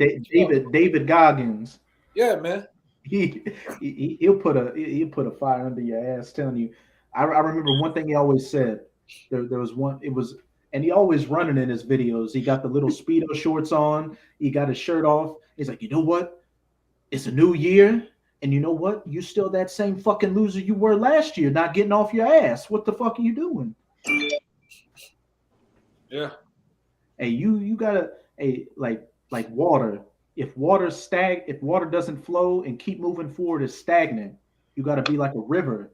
David Goggins. Yeah, man. He'll put a fire under your ass, telling you. I remember one thing he always said. There was one. It was, and he always running in his videos. He got the little Speedo shorts on. He got his shirt off. He's like, you know what? It's a new year, and you know what? You still that same fucking loser you were last year, not getting off your ass. What the fuck are you doing? Yeah. Hey, you gotta like water. If water doesn't flow and keep moving forward is stagnant, you gotta be like a river.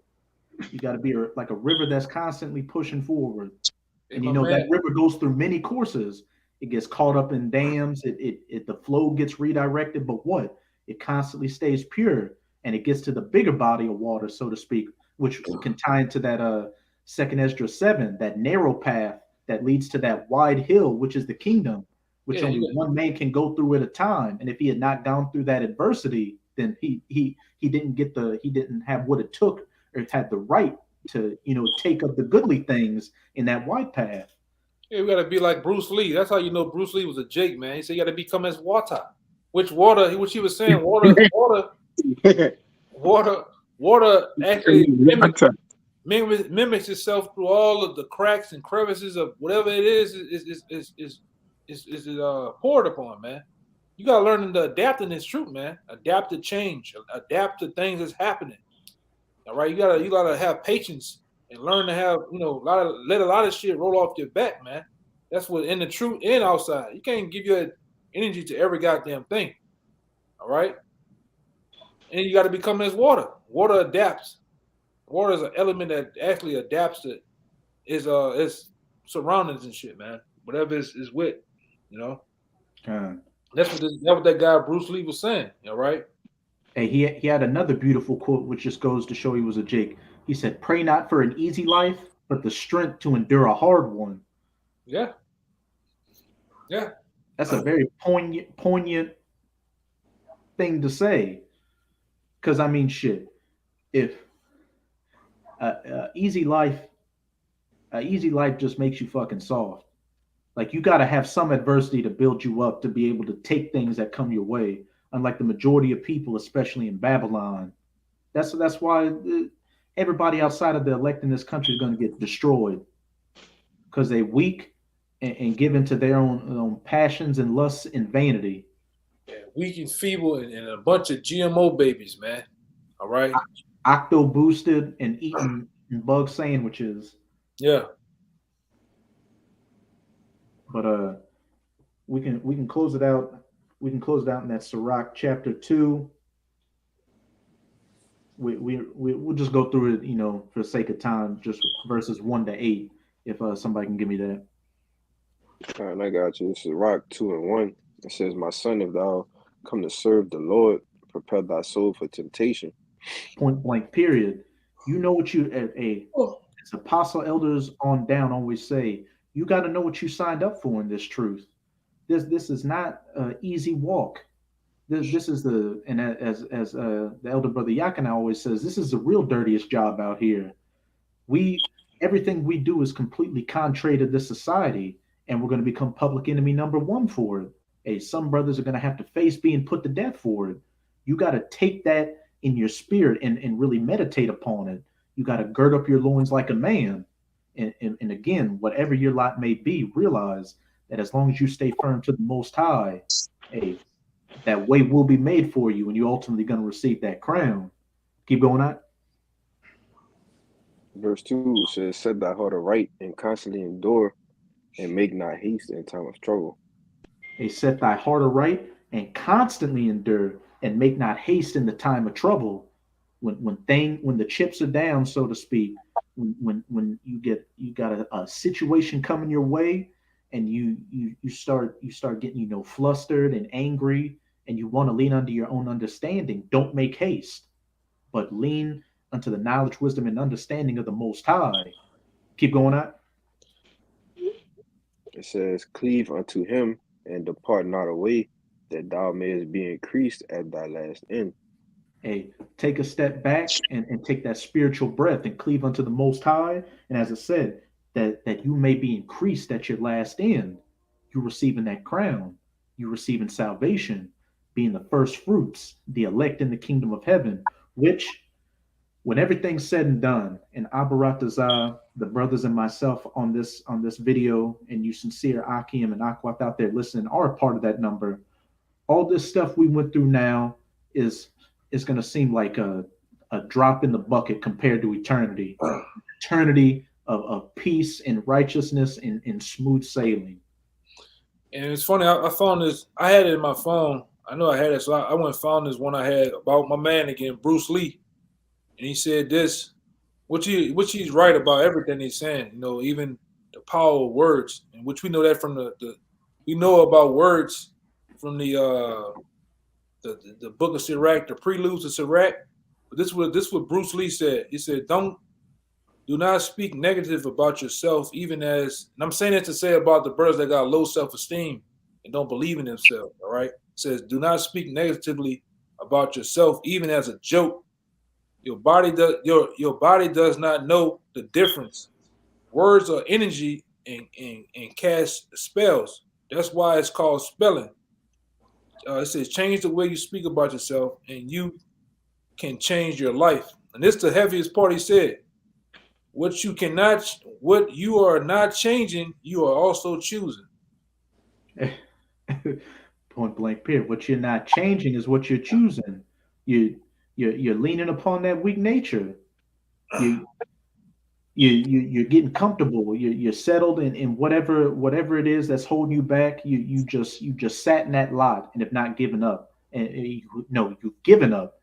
You gotta be like a river that's constantly pushing forward. And you know that river goes through many courses. It gets caught up in dams. The flow gets redirected, but what? It constantly stays pure, and it gets to the bigger body of water, so to speak, which can tie into that Second Ezra 7, that narrow path that leads to that wide hill, which is the kingdom, which only one man can go through at a time. And if he had not gone through that adversity, then he didn't have what it took or had the right to take up the goodly things in that wide path. Yeah, we gotta be like Bruce Lee. That's how you know Bruce Lee was a Jake, man. He said you gotta become as water. Which he was saying, water actually mimics itself through all of the cracks and crevices of whatever it is poured upon, man. You gotta learn to adapt in this truth, man. Adapt to change, adapt to things that's happening. All right, you gotta have patience and learn to have let a lot of shit roll off your back, man. That's what in the truth and outside. You can't give your energy to every goddamn thing. All right, and you got to become as water. Water adapts. Water is an element that actually adapts to its surroundings and shit, man. Whatever is with, That's what that guy Bruce Lee was saying. All right. Hey, he had another beautiful quote, which just goes to show he was a Jake. He said, "Pray not for an easy life, but the strength to endure a hard one." Yeah. Yeah. That's a very poignant thing to say. Because I mean, shit, if easy life just makes you fucking soft. Like you got to have some adversity to build you up to be able to take things that come your way. Unlike the majority of people, especially in Babylon, that's why everybody outside of the elect in this country is going to get destroyed because they're weak and given to their own passions and lusts and vanity. Yeah, weak and feeble and a bunch of GMO babies, man. All right. Octo boosted and eating bug sandwiches. Yeah. But we can close it out. We can close it out in that Sirach chapter 2. We'll just go through it, for the sake of time, just verses 1 to 8. If somebody can give me that. All right, I got you. This is Rock 2 and 1. It says, "My son, if thou come to serve the Lord, prepare thy soul for temptation." Point blank. Period. You know what you as apostle elders on down always say. You got to know what you signed up for in this truth. This is not an easy walk. This is as the elder brother Yakina always says, this is the real dirtiest job out here. We everything we do is completely contrary to this society, and we're going to become public enemy number one for it. Hey, some brothers are going to have to face being put to death for it. You got to take that in your spirit and really meditate upon it. You got to gird up your loins like a man. And again, whatever your lot may be, realize that as long as you stay firm to the Most High, hey, that way will be made for you, and you're ultimately going to receive that crown. Keep going on. Verse 2 says, set thy heart aright and constantly endure and make not haste in time of trouble. Hey, set thy heart aright and constantly endure and make not haste in the time of trouble. When the chips are down, so to speak, when you got a situation coming your way, and you start getting flustered and angry, and you want to lean under your own understanding, don't make haste, but lean unto the knowledge, wisdom, and understanding of the Most High. Keep going on. It says, cleave unto him and depart not away, that thou mayest be increased at thy last end. Hey, take a step back and take that spiritual breath and cleave unto the Most High. And as I said, that you may be increased at your last end. You're receiving that crown. You're receiving salvation, being the first fruits, the elect in the kingdom of heaven, which, when everything's said and done, and Abaratazah, the brothers and myself on this video, and you sincere Akim and Akwat out there listening are a part of that number, all this stuff we went through now is going to seem like a drop in the bucket compared to eternity. Eternity of peace and righteousness and smooth sailing. And it's funny, I found this, I had it in my phone. I know I had it, so I went and found this one I had about my man again, Bruce Lee. And he said this, which he's right about everything he's saying, even the power of words, and which we know that from we know about words from the book of Sirach, the preludes of Sirach. But this what Bruce Lee said. He said, do not speak negative about yourself, even as, and I'm saying it to say about the brothers that got low self-esteem and don't believe in themselves, all right? It says, do not speak negatively about yourself, even as a joke. Your body does not know the difference. Words are energy and cast spells. That's why it's called spelling. It says change the way you speak about yourself, and you can change your life. And this is the heaviest part. He said, what you are not changing, you are also choosing. Point blank period. What you're not changing is what you're choosing. You're leaning upon that weak nature. You're getting comfortable. You're settled in whatever it is that's holding you back. You just sat in that lot and have not given up. And you've given up.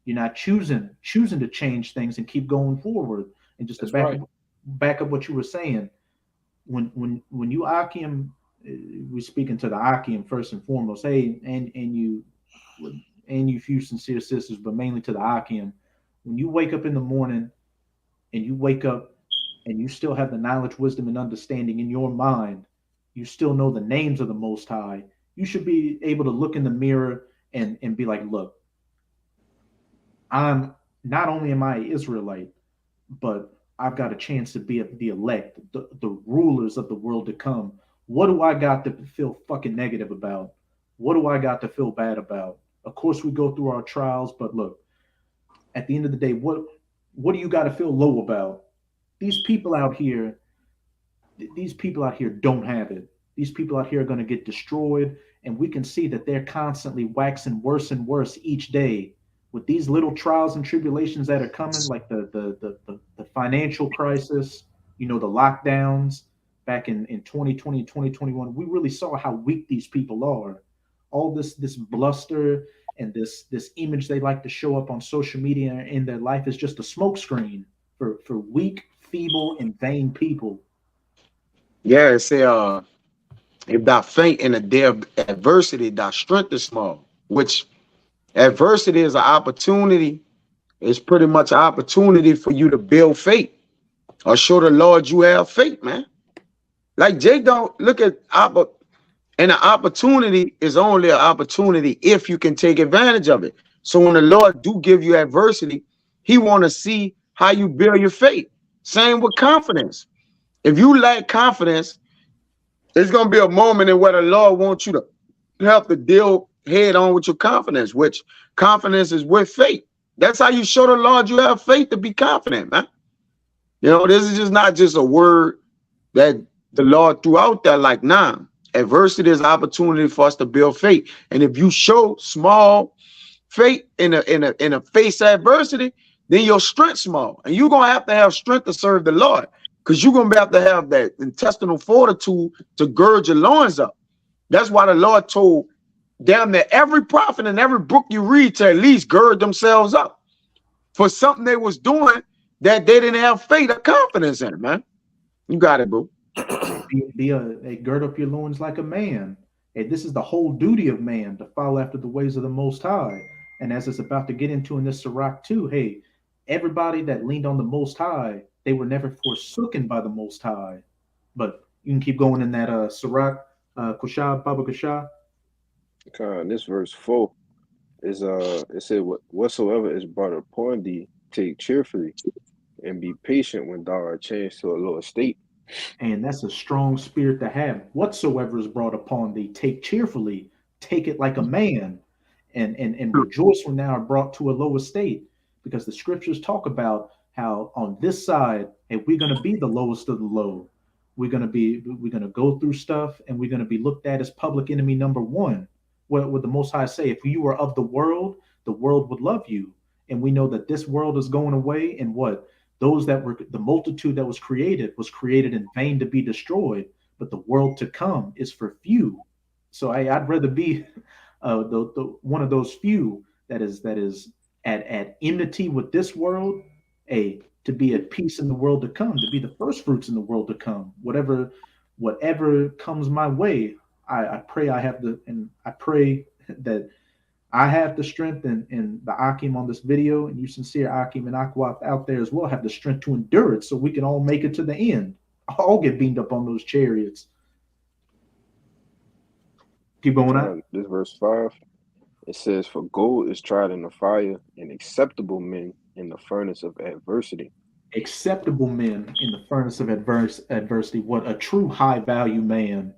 You're not choosing to change things and keep going forward. And just to back up what you were saying, when you Akim, we're speaking to the Akim first and foremost. Hey, and you few sincere sisters, but mainly to the Akim. When you wake up in the morning and you wake up and you still have the knowledge, wisdom, and understanding in your mind, you still know the names of the Most High, you should be able to look in the mirror and be like, look, I'm not only am I an Israelite, but I've got a chance to be the elect, the rulers of the world to come. What do I got to feel fucking negative about? What do I got to feel bad about? Of course, we go through our trials, but look, at the end of the day, what do you got to feel low about? These people out here don't have it. These people out here are going to get destroyed, and we can see that they're constantly waxing worse and worse each day with these little trials and tribulations that are coming, like the financial crisis, the lockdowns back in 2020 and 2021. We really saw how weak these people are. All this bluster and this image they like to show up on social media in their life is just a smokescreen for weak, feeble, and vain people. Yeah, it say, if thou faint in a day of adversity, thy strength is small. Which adversity is an opportunity. It's pretty much an opportunity for you to build faith or show the Lord you have faith, man. Like Jake don't look at and an opportunity is only an opportunity if you can take advantage of it. So when the Lord do give you adversity, he want to see how you build your faith. Same with confidence. If you lack confidence, there's going to be a moment in where the Lord wants you to have to deal head on with your confidence, which confidence is with faith. That's how you show the Lord you have faith, to be confident, man. You know, this is just not just a word that the Lord threw out there like, nah, adversity is an opportunity for us to build faith. And if you show small faith in a face adversity, then your strength small. And you're going to have strength to serve the Lord, because you're going to have that intestinal fortitude to gird your loins up. That's why the Lord told damn near every prophet in every book you read to at least gird themselves up for something they was doing that they didn't have faith or confidence in, man. You got it, bro. Gird up your loins like a man. Hey, this is the whole duty of man, to follow after the ways of the Most High. And as it's about to get into in this Sirach too, hey, everybody that leaned on the Most High, they were never forsaken by the Most High. But you can keep going in that Sirach, Kushah, Baba Kushah. This verse 4 is it said, whatsoever is brought upon thee, take cheerfully, and be patient when thou art changed to a lower state. And that's a strong spirit to have. Whatsoever is brought upon thee, take cheerfully, take it like a man, and rejoice when thou art brought to a lower state. Because the scriptures talk about how on this side, hey, we're gonna be the lowest of the low. We're gonna go through stuff, and we're gonna be looked at as public enemy number one. What would the Most High say? If you were of the world would love you. And we know that this world is going away, and what? Those that were the multitude that was created in vain to be destroyed, but the world to come is for few. So I'd rather be the one of those few that is at enmity with this world, to be at peace in the world to come, to be the first fruits in the world to come. Whatever comes my way, I pray that I have the strength, and the Akim on this video, and you sincere Akim and Aquaf out there as well, have the strength to endure it, so we can all make it to the end. All get beamed up on those chariots. Keep going on. This verse 5, it says, for gold is tried in the fire, and acceptable men in the furnace of adversity. Acceptable men in the furnace of adversity. What a true high value man.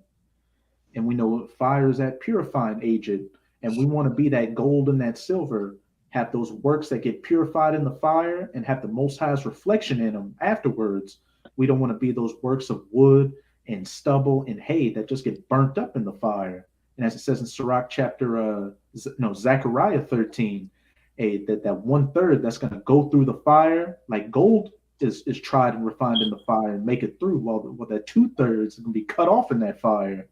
And we know fire is that purifying agent. And we want to be that gold and that silver, have those works that get purified in the fire, and have the Most High's reflection in them afterwards. We don't want to be those works of wood and stubble and hay that just get burnt up in the fire. And as it says in Sirach Zechariah 13, that 1/3 that's going to go through the fire, like gold is tried and refined in the fire and make it through, while that 2/3 is going to be cut off in that fire.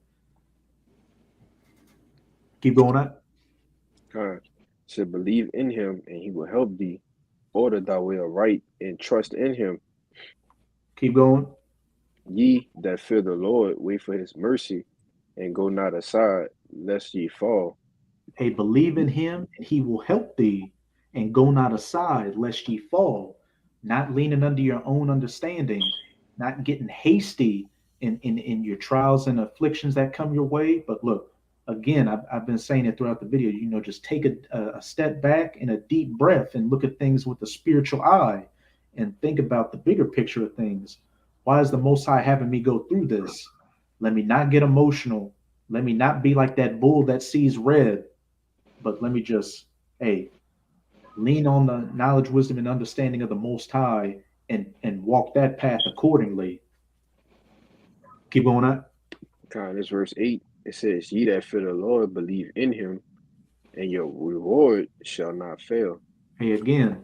Keep going on. Should believe in him, and he will help thee. Order thy way aright, and trust in him. Keep going. Ye that fear the Lord, wait for his mercy, and go not aside, lest ye fall. Hey, believe in him, and he will help thee, and go not aside, lest ye fall. Not leaning under your own understanding, not getting hasty in your trials and afflictions that come your way. But look, again, I've been saying it throughout the video, just take a step back and a deep breath and look at things with a spiritual eye and think about the bigger picture of things. Why is the Most High having me go through this? Let me not get emotional. Let me not be like that bull that sees red, but let me just, lean on the knowledge, wisdom, and understanding of the Most High and walk that path accordingly. Keep going on. This verse 8. It says, ye that fear the Lord, believe in him, and your reward shall not fail. Hey, again,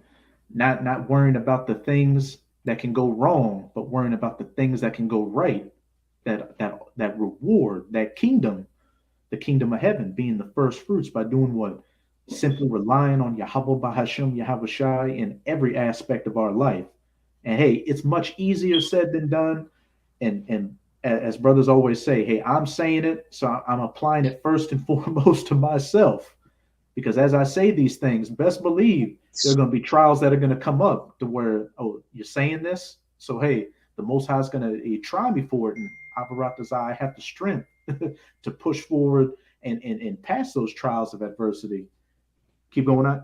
not worrying about the things that can go wrong, but worrying about the things that can go right. That reward, that kingdom, the kingdom of heaven, being the first fruits by doing what? Simply relying on Yahweh Bahashem, Yahweh Shai in every aspect of our life. And hey, it's much easier said than done. And as brothers always say, hey, I'm saying it, so I'm applying it first and foremost to myself. Because as I say these things, best believe there are going to be trials that are going to come up to where, you're saying this? So, hey, the Most High is going to try me for it. And I have the strength to push forward and pass those trials of adversity. Keep going on.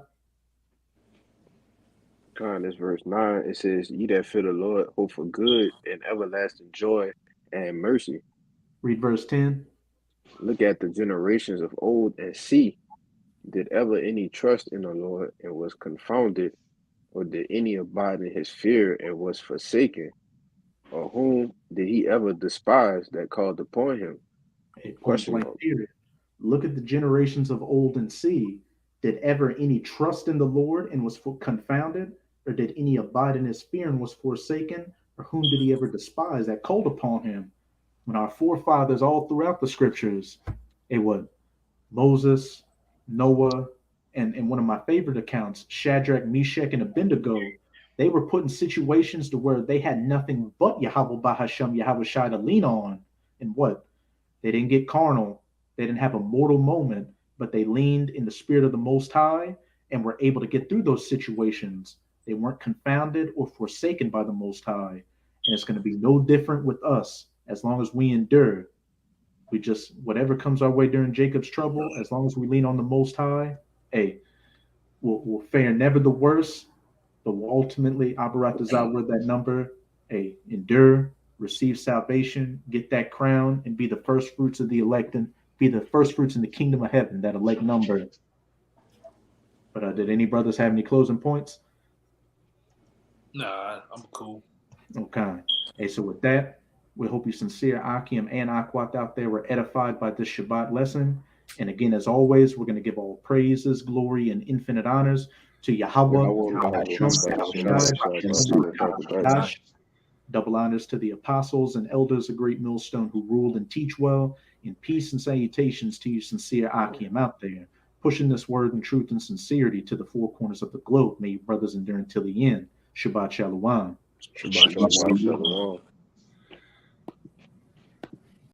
This verse 9, it says, "Ye that fear the Lord, hope for good and everlasting joy and mercy. Read verse 10. Look at the generations of old and see, did ever any trust in the Lord and was confounded, or did any abide in his fear and was forsaken? Or whom did he ever despise that called upon him?" A point Question blank mark. period. Look at the generations of old and see, did ever any trust in the Lord and was confounded? Or did any abide in his fear and was forsaken? Or whom did he ever despise that called upon him? When our forefathers all throughout the scriptures, it was Moses, Noah, and one of my favorite accounts, Shadrach, Meshach, and Abednego, they were put in situations to where they had nothing but Yahweh Bahasham, Yahweh Shai to lean on. And what? They didn't get carnal. They didn't have a mortal moment, but they leaned in the spirit of the Most High and were able to get through those situations. They weren't confounded or forsaken by the Most High. And it's going to be no different with us as long as we endure. We just, whatever comes our way during Jacob's trouble, as long as we lean on the Most High, hey, we'll fare never the worse, but we'll ultimately, Abarat Zawar, that number, hey, endure, receive salvation, get that crown, and be the first fruits of the elect, and be the first fruits in the kingdom of heaven, that elect number. But did any brothers have any closing points? Nah, I'm cool. Okay. Hey, so with that, we hope you sincere Akim and Akwat out there were edified by this Shabbat lesson. And again, as always, we're going to give all praises, glory, and infinite honors to Yahweh, double honors to the apostles and elders of Great Millstone who ruled and teach well, and peace and salutations to you sincere Akim out there, pushing this word and truth and sincerity to the four corners of the globe. May you brothers endure until the end. Shabbat Shalom. Shabbat Shalom.